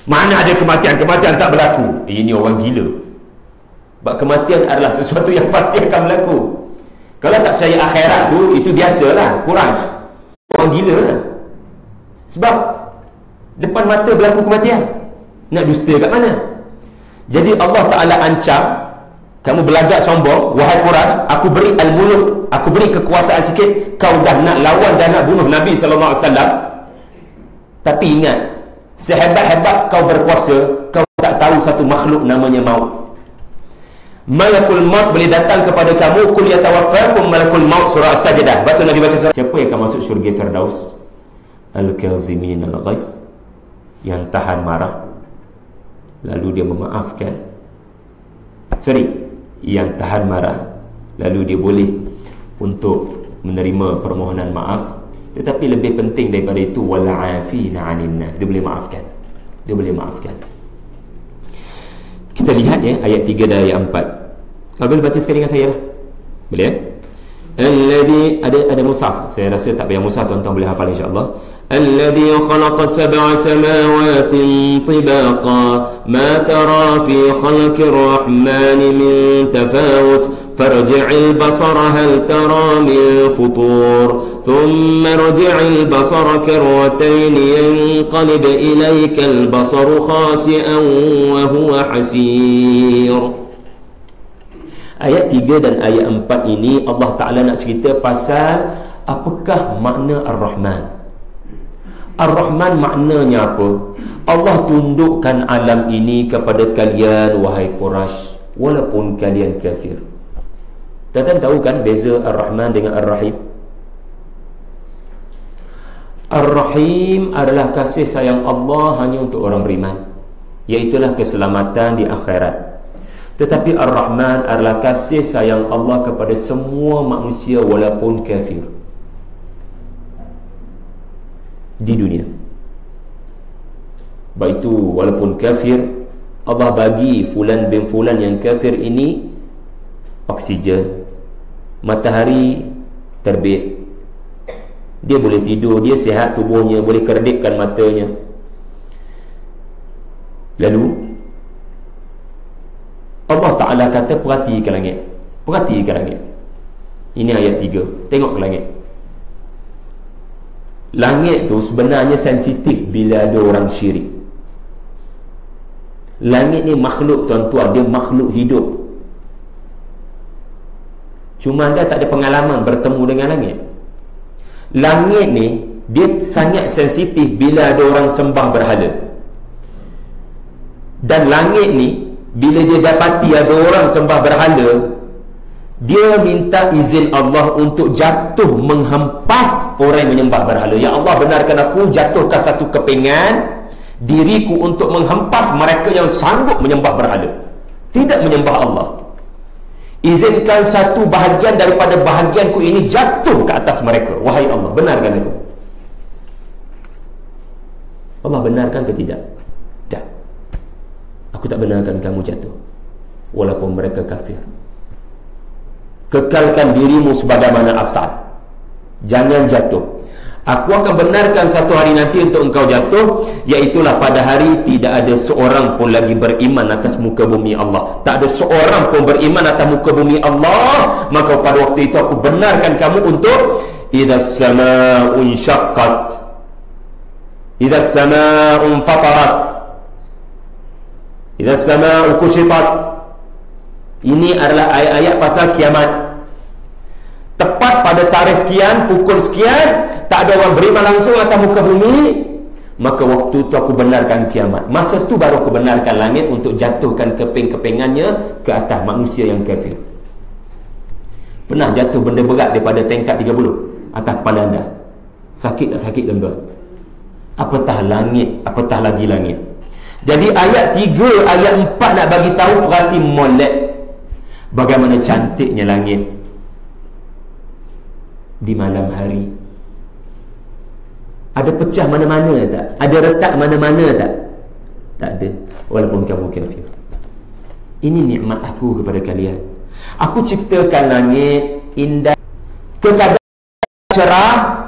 Speaker 1: Mana ada kematian? Kematian tak berlaku. Ini orang gila. Sebab kematian adalah sesuatu yang pasti akan berlaku. Kalau tak percaya akhirat tu, itu biasalah, kurang. Orang gila lah. Sebab depan mata berlaku kematian. Nak dusta kat mana? Jadi Allah Ta'ala ancam, kamu belagak sombong, wahai Quraisy, aku beri al-muluk, aku beri kekuasaan sikit, kau dah nak lawan dan nak bunuh Nabi SAW. Tapi ingat, sehebat-hebat kau berkuasa, kau tak tahu satu makhluk namanya maut. Malakul maut boleh datang kepada kamu. Qul yatawaffakum malakul maut, surah As-Sajdah. Betul Nabi baca surah. Siapa yang akan masuk syurga Firdaus? Al-Kazimin al-Ghais, yang tahan marah lalu dia memaafkan. Yang tahan marah lalu dia boleh untuk menerima permohonan maaf. Tetapi lebih penting daripada itu, wal 'afina 'anil nas, dia boleh maafkan. Dia boleh maafkan. Kita lihat ya ayat 3 dan ayat 4. Kalau boleh baca sekali dengan saya lah. Boleh ya? Alladhi, ada mushaf. Saya rasa tak payah mushaf, tuan-tuan boleh hafal insya-Allah. Alladhi khalaqa sab'a samawatin tibaqa ma tara fi khalqir rahmani min tafawut فارجع البصر هل ترى من فطور ثم ارجع البصر كرتين ينقلب إليك البصر خاسئا وهو حسير. Ayat 3 dan ayat 4 ini Allah Ta'ala nak cerita pasal apakah makna Ar-Rahman. Ar-Rahman maknanya apa? Allah tundukkan alam ini kepada kalian wahai Quraisy, walaupun kalian kafir. Tuan-tuan tahu kan beza Ar-Rahman dengan Ar-Rahim? Ar-Rahim adalah kasih sayang Allah hanya untuk orang beriman, iaitulah keselamatan di akhirat. Tetapi Ar-Rahman adalah kasih sayang Allah kepada semua manusia walaupun kafir di dunia. Baik itu walaupun kafir, Allah bagi fulan bin fulan yang kafir ini oksigen, matahari terbit, dia boleh tidur, dia sihat tubuhnya, boleh kerdipkan matanya. Lalu Allah Ta'ala kata perhati ke langit, perhati ke langit. Ini ayat 3. Tengok ke langit. Langit tu sebenarnya sensitif bila ada orang syirik. Langit ni makhluk tuan-tuan, dia makhluk hidup. Cuma anda tak ada pengalaman bertemu dengan langit. Langit ni dia sangat sensitif bila ada orang sembah berhala. Dan langit ni bila dia dapati ada orang sembah berhala, dia minta izin Allah untuk jatuh menghempas orang yang menyembah berhala. Ya Allah, benarkan aku jatuhkan satu kepingan diriku untuk menghempas mereka yang sanggup menyembah berhala, tidak menyembah Allah. Izinkan satu bahagian daripada bahagianku ini jatuh ke atas mereka. Wahai Allah, benarkan aku. Allah benarkan ke tidak? Tak. Aku tak benarkan kamu jatuh walaupun mereka kafir. Kekalkan dirimu sebagaimana asal, jangan jatuh. Aku akan benarkan satu hari nanti untuk engkau jatuh, iaitulah pada hari tidak ada seorang pun lagi beriman atas muka bumi Allah. Tak ada seorang pun beriman atas muka bumi Allah. Maka pada waktu itu aku benarkan kamu untuk idzas samaa'u insyaqqat, idzas samaa'u fatarat, idzas samaa'u kushitat. Ini adalah ayat-ayat pasal kiamat. Tepat pada tarikh sekian, pukul sekian, tak ada orang beriman langsung atas muka bumi, maka waktu itu aku benarkan kiamat. Masa tu baru aku benarkan langit untuk jatuhkan keping-kepingannya ke atas manusia yang kafir. Pernah jatuh benda berat daripada tingkat 30 atas kepala anda? Sakit tak sakit tuan-tuan? Apatah langit, apatah lagi langit. Jadi ayat 3, ayat 4 nak bagi tahu, perhati molek bagaimana cantiknya langit di malam hari. Ada pecah mana-mana tak? Ada retak mana-mana tak? Tak ada, walaupun kamu kafir. Ini nikmat aku kepada kalian. Aku ciptakan langit indah, kadang cerah,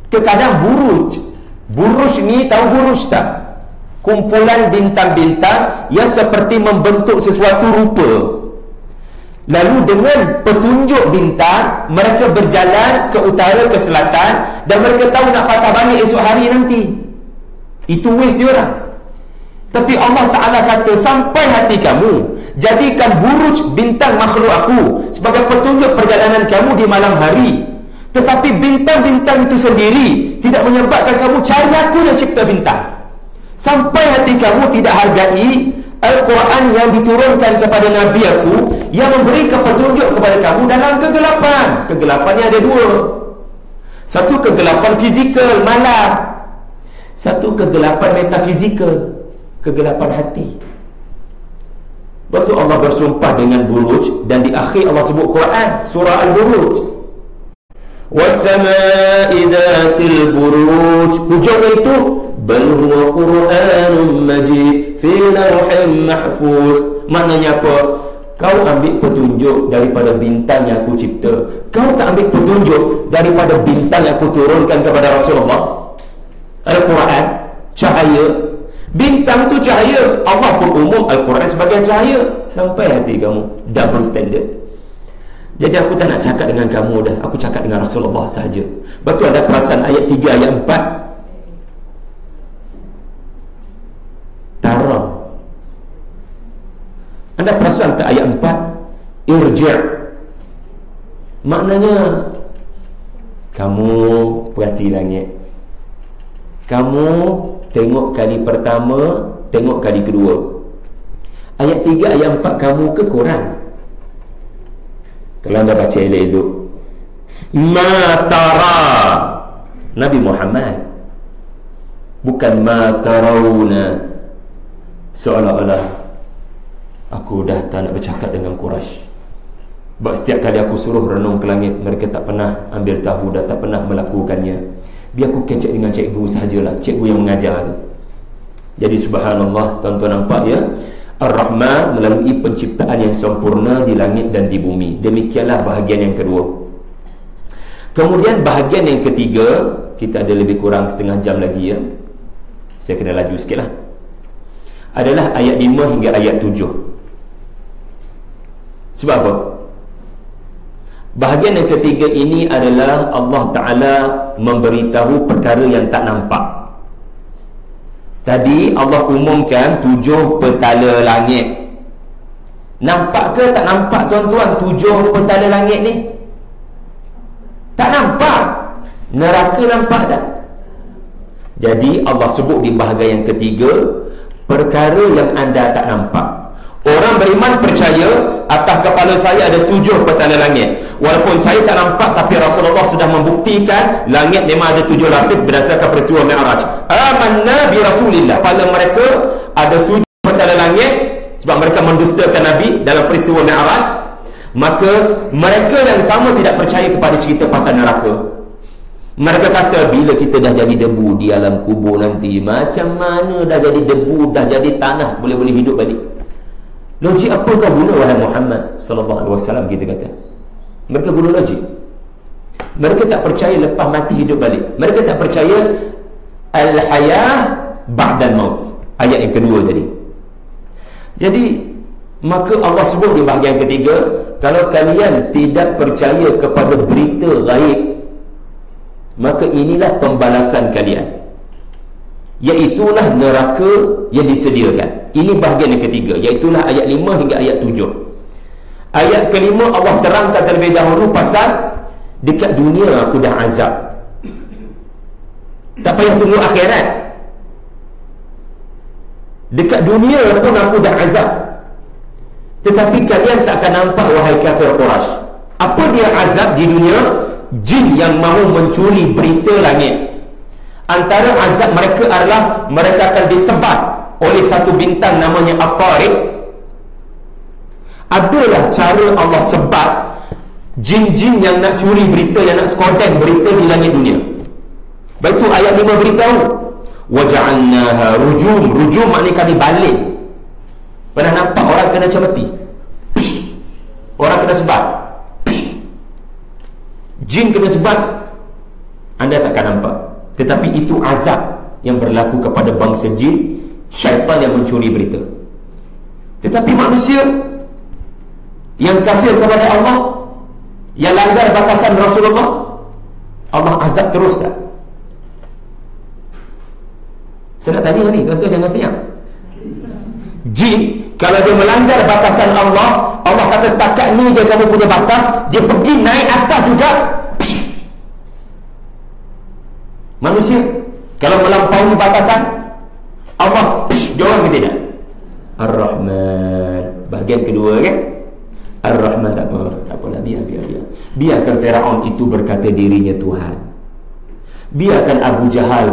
Speaker 1: kadang buruj. Buruj ni tahu buruj tak? Kumpulan bintang-bintang yang seperti membentuk sesuatu rupa. Lalu dengan petunjuk bintang, mereka berjalan ke utara, ke selatan, dan mereka tahu nak patah balik esok hari nanti. Itu waste dia orang. Tapi Allah Ta'ala kata, sampai hati kamu, jadikan buruj bintang makhluk aku sebagai petunjuk perjalanan kamu di malam hari. Tetapi bintang-bintang itu sendiri tidak menyebabkan kamu cari aku yang cipta bintang. Sampai hati kamu tidak hargai Al-Quran yang diturunkan kepada Nabi aku, yang memberi petunjuk kepada kamu dalam kegelapan. Kegelapannya ada dua. Satu kegelapan fizikal, malam. Satu kegelapan metafizikal, kegelapan hati. Betul Allah bersumpah dengan buruj, dan di akhir Allah sebut Quran, surah Al-Buruj. Was-samaa'i dzatil buruj. Hujungnya itu bal huwa Qur'anun majid fi lawhin mahfuz. Maknanya apa? Kau ambil petunjuk daripada bintang yang aku cipta. Kau tak ambil petunjuk daripada bintang yang aku turunkan kepada Rasulullah. Al-Quran cahaya. Bintang tu cahaya. Allah pun umum Al-Quran sebagai cahaya. Sampai hati kamu double standard. Jadi aku tak nak cakap dengan kamu dah, aku cakap dengan Rasulullah sahaja. Betul ada perasaan ayat 3, ayat 4? Tara. Anda perasan tak ayat 4? Irji'. Maknanya kamu perhati langit. Kamu tengok kali pertama, tengok kali kedua. Ayat 3, ayat 4 kamu ke kurang? Kalau anda baca elok-elok, ma tara, Nabi Muhammad. Bukan ma tarawna, seolah-olah aku dah tak nak bercakap dengan Quraisy. Sebab setiap kali aku suruh renung ke langit, mereka tak pernah ambil tahu, dah tak pernah melakukannya. Biar aku kecek dengan cikgu sahajalah, cikgu yang mengajar tu. Jadi subhanallah, tuan-tuan nampak ya, Ar-Rahman melalui penciptaan yang sempurna di langit dan di bumi. Demikianlah bahagian yang kedua. Kemudian bahagian yang ketiga, kita ada lebih kurang setengah jam lagi ya, saya kena laju sikit lah, adalah ayat 5 hingga ayat 7. Sebab apa? Bahagian yang ketiga ini adalah Allah Ta'ala memberitahu perkara yang tak nampak. Tadi Allah umumkan 7 petala langit. Nampak ke tak nampak tuan-tuan 7 petala langit ni? Tak nampak. Neraka nampak tak? Jadi Allah sebut di bahagian yang ketiga perkara yang anda tak nampak. Orang beriman percaya atas kepala saya ada 7 petala langit. Walaupun saya tak nampak, tapi Rasulullah sudah membuktikan langit memang ada 7 lapis berdasarkan peristiwa Mi'raj. Amanna bi Rasulillah. Pada mereka ada 7 petala langit sebab mereka mendustakan Nabi dalam peristiwa Mi'raj. Maka mereka yang sama tidak percaya kepada cerita pasal neraka. Mereka kata bila kita dah jadi debu di alam kubur nanti, macam mana dah jadi debu, dah jadi tanah, boleh-boleh hidup balik? Logik apa kau guna wahai Muhammad sallallahu alaihi wasallam, kita kata. Mereka guna logik. Mereka tak percaya lepas mati hidup balik. Mereka tak percaya al-hayah ba'dal maut. Ayat yang kedua tadi. Jadi maka Allah sebut di bahagian ketiga, kalau kalian tidak percaya kepada berita gaib, maka inilah pembalasan kalian, iaitulah neraka yang disediakan. Ini bahagian yang ketiga, iaitulah ayat 5 hingga ayat 7. Ayat kelima Allah terangkan terlebih dahulu pasal dekat dunia aku dah azab, tak payah tunggu akhirat. Dekat dunia pun aku dah azab, tetapi kalian tak akan nampak wahai kafir Quraisy. Apa dia azab di dunia? Jin yang mahu mencuri berita langit. Antara azab mereka adalah mereka akan disebat oleh satu bintang namanya At-Tariq. Adalah cara Allah sebat jin-jin yang nak curi berita, yang nak skodeng berita di langit dunia. Baik itu ayat 5 beritahu, waja'alnaha rujum. Rujum maknanya kami balik. Pernah nampak orang kena camati? Orang kena sebat, jin kena sebat, anda takkan nampak. Tetapi itu azab yang berlaku kepada bangsa jin, syaitan yang mencuri berita. Tetapi manusia yang kafir kepada Allah, yang langgar batasan Rasulullah, Allah azab terus tak? Saya nak tanya ni, tuan-tuan jangan senyap. Jin kalau dia melanggar batasan Allah, Allah kata setakat ni je kamu punya batas, dia pergi naik atas juga. Manusia kalau melampaui batasan Allah, dia orang ke tidak? Ar-Rahman, bahagian kedua kan? Ar-Rahman tak apalah, biarkan Firaun itu berkata dirinya Tuhan. Biarkan Abu Jahal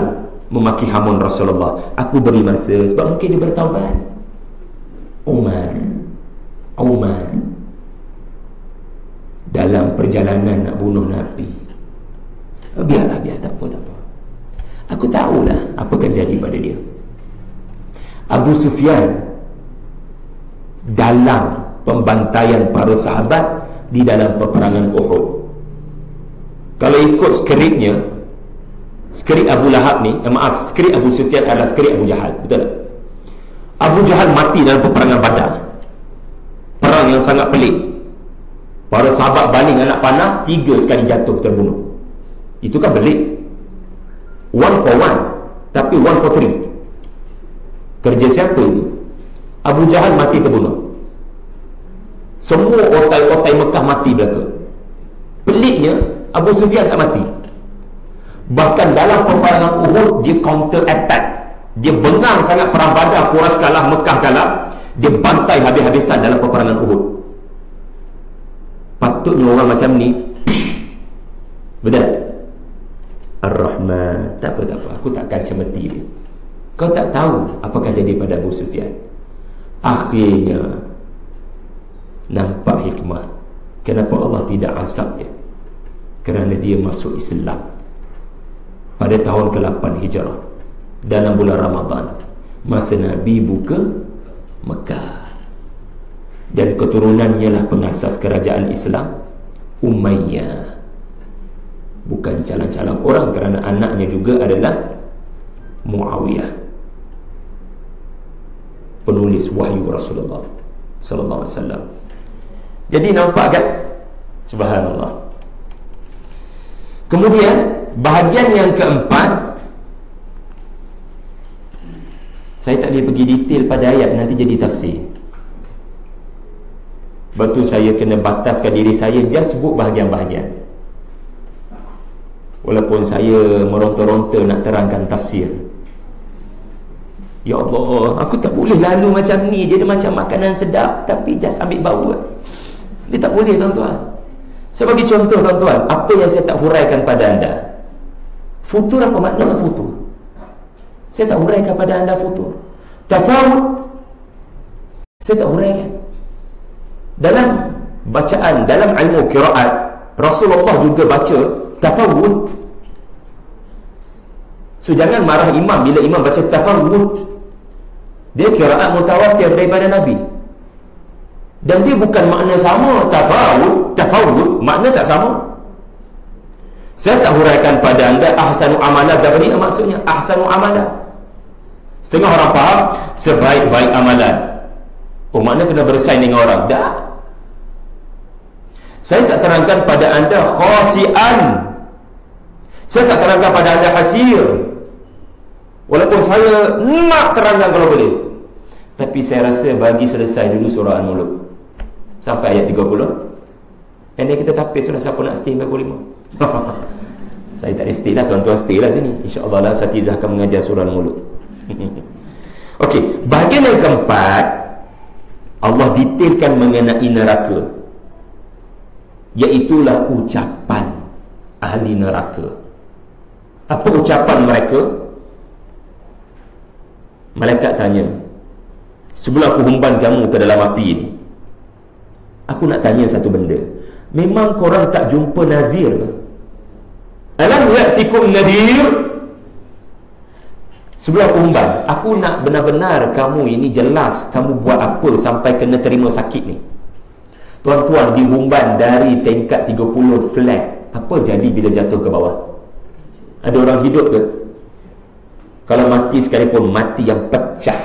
Speaker 1: memaki hamun Rasulullah. Aku beri masa sebab mungkin dia bertaubat. Umar dalam perjalanan nak bunuh Nabi, biar tak apa. Aku tahulah apa akan jadi pada dia. Abu Sufyan dalam pembantaian para sahabat di dalam peperangan Uhud. Kalau ikut skripnya, skrip Abu Lahab ni, skrip Abu Sufyan adalah skrip Abu Jahal, betul tak? Abu Jahal mati dalam peperangan Badar, perang yang sangat pelik. Para sahabat baling anak panah, 3 sekali jatuh terbunuh. Itu kan pelik. 1 for 1, tapi 1 for 3. Kerja siapa itu? Abu Jahal mati terbunuh. Semua otai-otai Mekah mati belaka. Peliknya Abu Sufyan tak mati. Bahkan dalam peperangan Uhud dia counter attack. Dia bengang sangat perang Badar, Quraisy kalah, Mekah kalah. Dia bantai habis-habisan dalam peperangan Uhud. Patutnya orang macam ni, betul? Ar-Rahman. Tak apa, aku takkan cemeti dia. Kau tak tahu apakah jadi pada Abu Sufyan. Akhirnya nampak hikmah kenapa Allah tidak azab dia, kerana dia masuk Islam pada tahun ke-8 Hijrah dalam bulan Ramadan, masa Nabi buka Mekah. Dan keturunannya lah pengasas kerajaan Islam, Umayyah. Bukan calon-calon orang, kerana anaknya juga adalah Muawiyah, penulis wahyu Rasulullah sallallahu alaihi wasallam. Jadi nampak kan? Subhanallah. Kemudian bahagian yang keempat, saya tak boleh pergi detail pada ayat, nanti jadi tafsir. Betul, saya kena bataskan diri saya, just sebut bahagian-bahagian. Walaupun saya meronta-ronta nak terangkan tafsir. Ya Allah, aku tak boleh lalu macam ni. Dia macam makanan sedap tapi just ambil bau. Dia tak boleh, tuan-tuan. Sebagai contoh, tuan-tuan, apa yang saya tak huraikan pada anda? Futur, apa makna futur? Saya tak huraikan pada anda futur. Tafawut, saya tak huraikan. Dalam bacaan, dalam ilmu qiraat, Rasulullah juga baca tafawut. So jangan marah imam bila imam baca tafawut. Dia qiraat mutawatir daripada Nabi. Dan dia bukan makna sama. Tafawut makna tak sama. Saya tak huraikan pada anda ahsanu amalah dari maksudnya ahsanu amalah. Setengah orang faham sebaik-baik amalan. Oh, makna kena bersaing dengan orang. Tak. Saya tak terangkan pada anda khasian. Saya tak terangkan pada anda hasir. Walaupun saya nak terangkan kalau boleh. Tapi saya rasa bagi selesai dulu surah Al-Mulk sampai ayat 30. Dan kita tapis sudah, siapa nak stay 45. Saya tak ada stay lah, tuan-tuan stay lah sini. InsyaAllah lah Satizah akan mengajar surah Al-Mulk. Okey, bahagian yang keempat, Allah detailkan mengenai neraka, iaitulah ucapan ahli neraka. Apa ucapan mereka? Malaikat tanya, sebelum aku humban kamu ke dalam api ni, aku nak tanya satu benda. Memang korang tak jumpa nazir ke? Alam ya'tikum nadhir? Sebelum aku humban, aku nak benar-benar kamu ini jelas kamu buat apa sampai kena terima sakit ni. Tuan-tuan, dihumban dari tingkat 30 flat, apa jadi bila jatuh ke bawah? Ada orang hidup ke? Kalau mati sekalipun, mati yang pecah.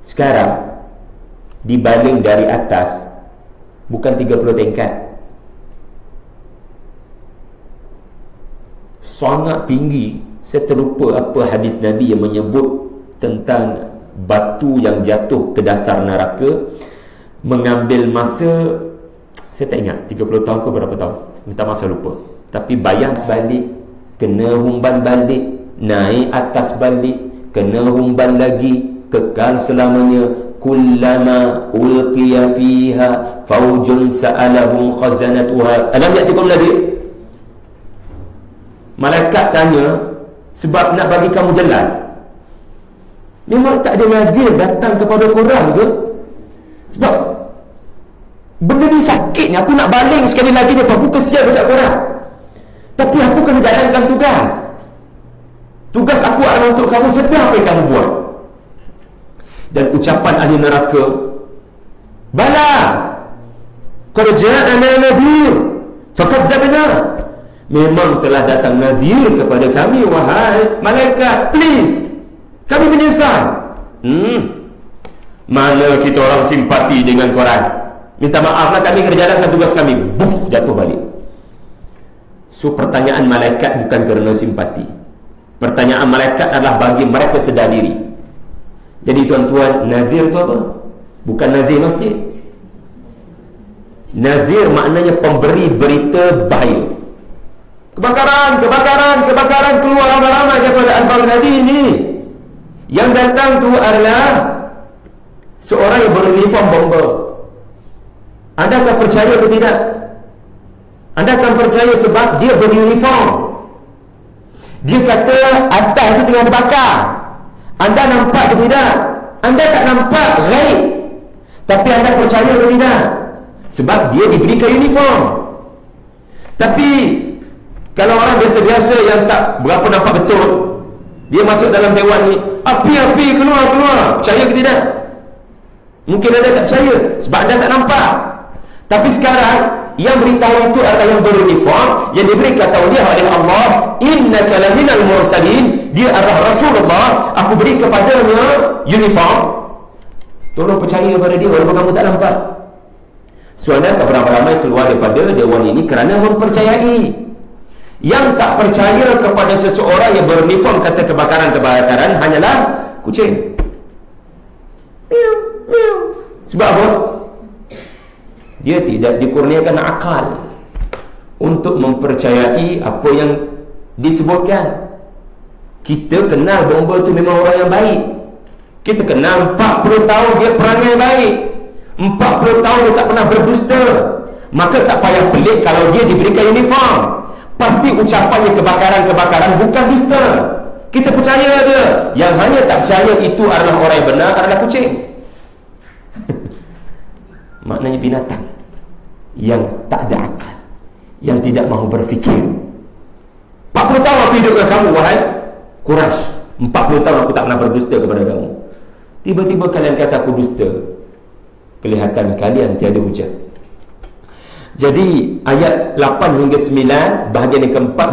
Speaker 1: Sekarang dibaling dari atas, bukan 30 tingkat, sangat tinggi. Saya terlupa apa hadis Nabi yang menyebut tentang batu yang jatuh ke dasar neraka mengambil masa, saya tak ingat 30 tahun ke berapa tahun, minta masa lupa. Tapi bayang balik, kena humban balik, naik atas balik, kena humban lagi, kekal selamanya. Kullama ulqiya fiha faujun sa'alahum khazanatuha alam ya'tikum nadhir. Malaikat tanya sebab nak bagi kamu jelas. Memang tak ada nazir datang kepada korang ke? Sebab benda ni sakit ni, aku nak baling sekali lagi ni, aku kesian dekat korang. Tapi aku kena jalankan tugas. Tugas aku adalah untuk kamu sedar apa yang kamu buat. Dan ucapan ahli neraka, bala qad ja'ana nadhir fakadzabna. Memang telah datang nadhir kepada kami, wahai malaikat, please, kami menyesal. Mana kita orang simpati dengan korang, minta maaflah, kami kena jalankan tugas kami. Buf, jatuh balik. So pertanyaan malaikat bukan kerana simpati. Pertanyaan malaikat adalah bagi mereka sedar diri. Jadi tuan-tuan, nazir tu apa? Bukan nazir masjid. Nazir maknanya pemberi berita bahaya. Kebakaran keluar ramai-ramai daripada Al-Baghdadi ini. Yang datang tu adalah seorang yang beruniform bomber. Adakah percaya atau tidak? Anda akan percaya sebab dia beruniform. Dia kata atas itu tengah terbakar. Anda nampak ke tidak? Anda tak nampak ghaib, tapi anda percaya ke tidak? Sebab dia diberikan uniform. Tapi kalau orang biasa-biasa yang tak berapa nampak betul, dia masuk dalam dewan ni, api-api keluar, percaya ke tidak? Mungkin anda tak percaya sebab anda tak nampak. Tapi sekarang yang beritahu itu adalah yang beruniform, yang diberikan tahu dia oleh Allah, innaka laminal mursalin, dia adalah Rasulullah, aku beri kepadanya uniform. Tolong percaya kepada dia walaupun kamu tak nampak. Suara akan beramai-ramai keluar daripada dewan ini kerana mempercayai. Yang tak percaya kepada seseorang yang beruniform kata kebakaran hanyalah kucing. Sebab apa? Dia tidak dikurniakan akal untuk mempercayai apa yang disebutkan. Kita kenal bomba tu memang orang yang baik. Kita kenal 40 tahun dia perangai baik, 40 tahun dia tak pernah berdusta. Maka tak payah pelik kalau dia diberikan uniform. Pasti ucapannya kebakaran bukan dusta. Kita percaya dia. Yang hanya tak percaya itu adalah orang yang benar adalah kucing. Maknanya binatang yang tak ada akal, yang tidak mahu berfikir. 40 tahun aku hidup dengan kamu, wahai Quraisy. 40 tahun aku tak pernah berdusta kepada kamu. Tiba-tiba kalian kata aku dusta. Kelihatan kalian tiada hujah. Jadi ayat 8 hingga 9 bahagian yang keempat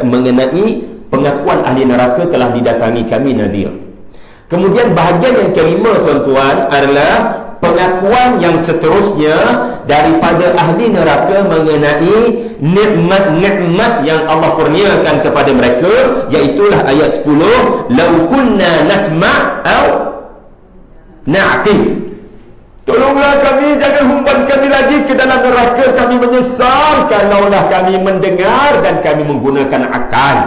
Speaker 1: mengenai pengakuan ahli neraka telah didatangi kami nadhir. Kemudian bahagian yang kelima tuan-tuan adalah pengakuan yang seterusnya daripada ahli neraka mengenai nikmat-nikmat yang Allah kurniakan kepada mereka, iaitulah ayat 10, lau kunna nasma' au na'qil. Tolonglah kami, jangan humban kami lagi ke dalam neraka. Kami menyesal kalaulah kami mendengar dan kami menggunakan akal.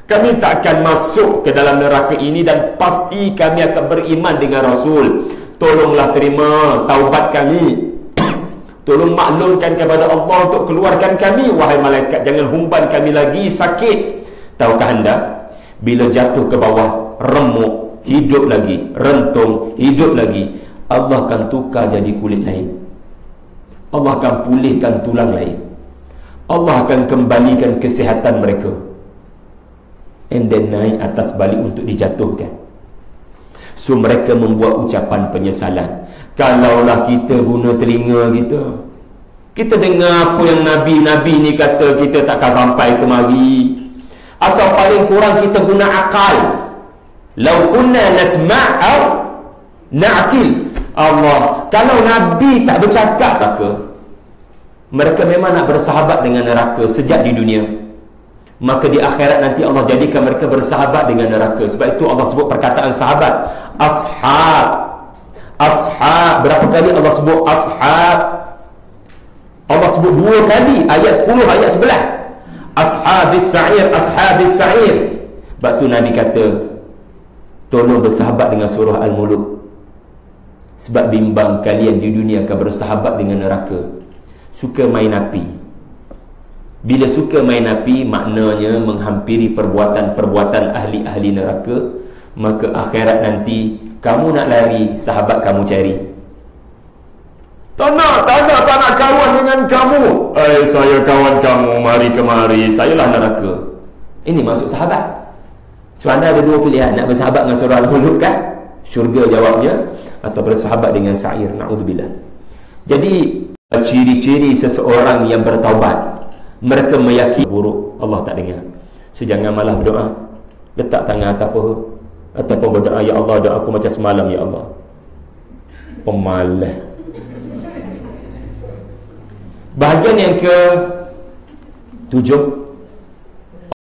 Speaker 1: Kami tak akan masuk ke dalam neraka ini dan pasti kami akan beriman dengan Rasul. Tolonglah terima taubat kami. Tolong maklumkan kepada Allah untuk keluarkan kami. Wahai malaikat, jangan humban kami lagi sakit. Tahukah anda, bila jatuh ke bawah, remuk, hidup lagi, rentung, hidup lagi, Allah akan tukar jadi kulit lain. Allah akan pulihkan tulang lain. Allah akan kembalikan kesihatan mereka. And then naik atas balik untuk dijatuhkan. So mereka membuat ucapan penyesalan. Kalaulah kita guna telinga kita, kita dengar apa yang Nabi-Nabi ni kata, kita takkan sampai kemari. Atau paling kurang kita guna akal. Lau kunna nasma' au na'qil. Allah, kalau Nabi tak bercakap, maka mereka memang nak bersahabat dengan neraka sejak di dunia. Maka di akhirat nanti Allah jadikan mereka bersahabat dengan neraka. Sebab itu Allah sebut perkataan sahabat, ashab. Ashab, berapa kali Allah sebut ashab? Allah sebut 2 kali, ayat 10, ayat 11. Ashabis sa'ir, ashabis sa'ir. Sebab tu Nabi kata, tolong bersahabat dengan surah Al-Muluk. Sebab bimbang kalian di dunia akan bersahabat dengan neraka. Suka main api. Bila suka main api, maknanya menghampiri perbuatan-perbuatan ahli-ahli neraka. Maka akhirat nanti, kamu nak lari, sahabat kamu cari. Tak nak kawan dengan kamu. Saya kawan kamu, mari kemari, sayalah neraka. Ini maksud sahabat. So anda ada 2 pilihan, nak bersahabat dengan surah Al-Muluk kah? Syurga jawabnya. Atau bersahabat dengan sa'ir, na'udzubillah. Jadi ciri-ciri seseorang yang bertaubat, mereka meyakini buruk, Allah tak dengar. So jangan malah berdoa, letak tangan atas paha, ataupun berdoa, ya Allah, doa aku macam semalam, ya Allah. Pemalas. Bahagian yang ke 7,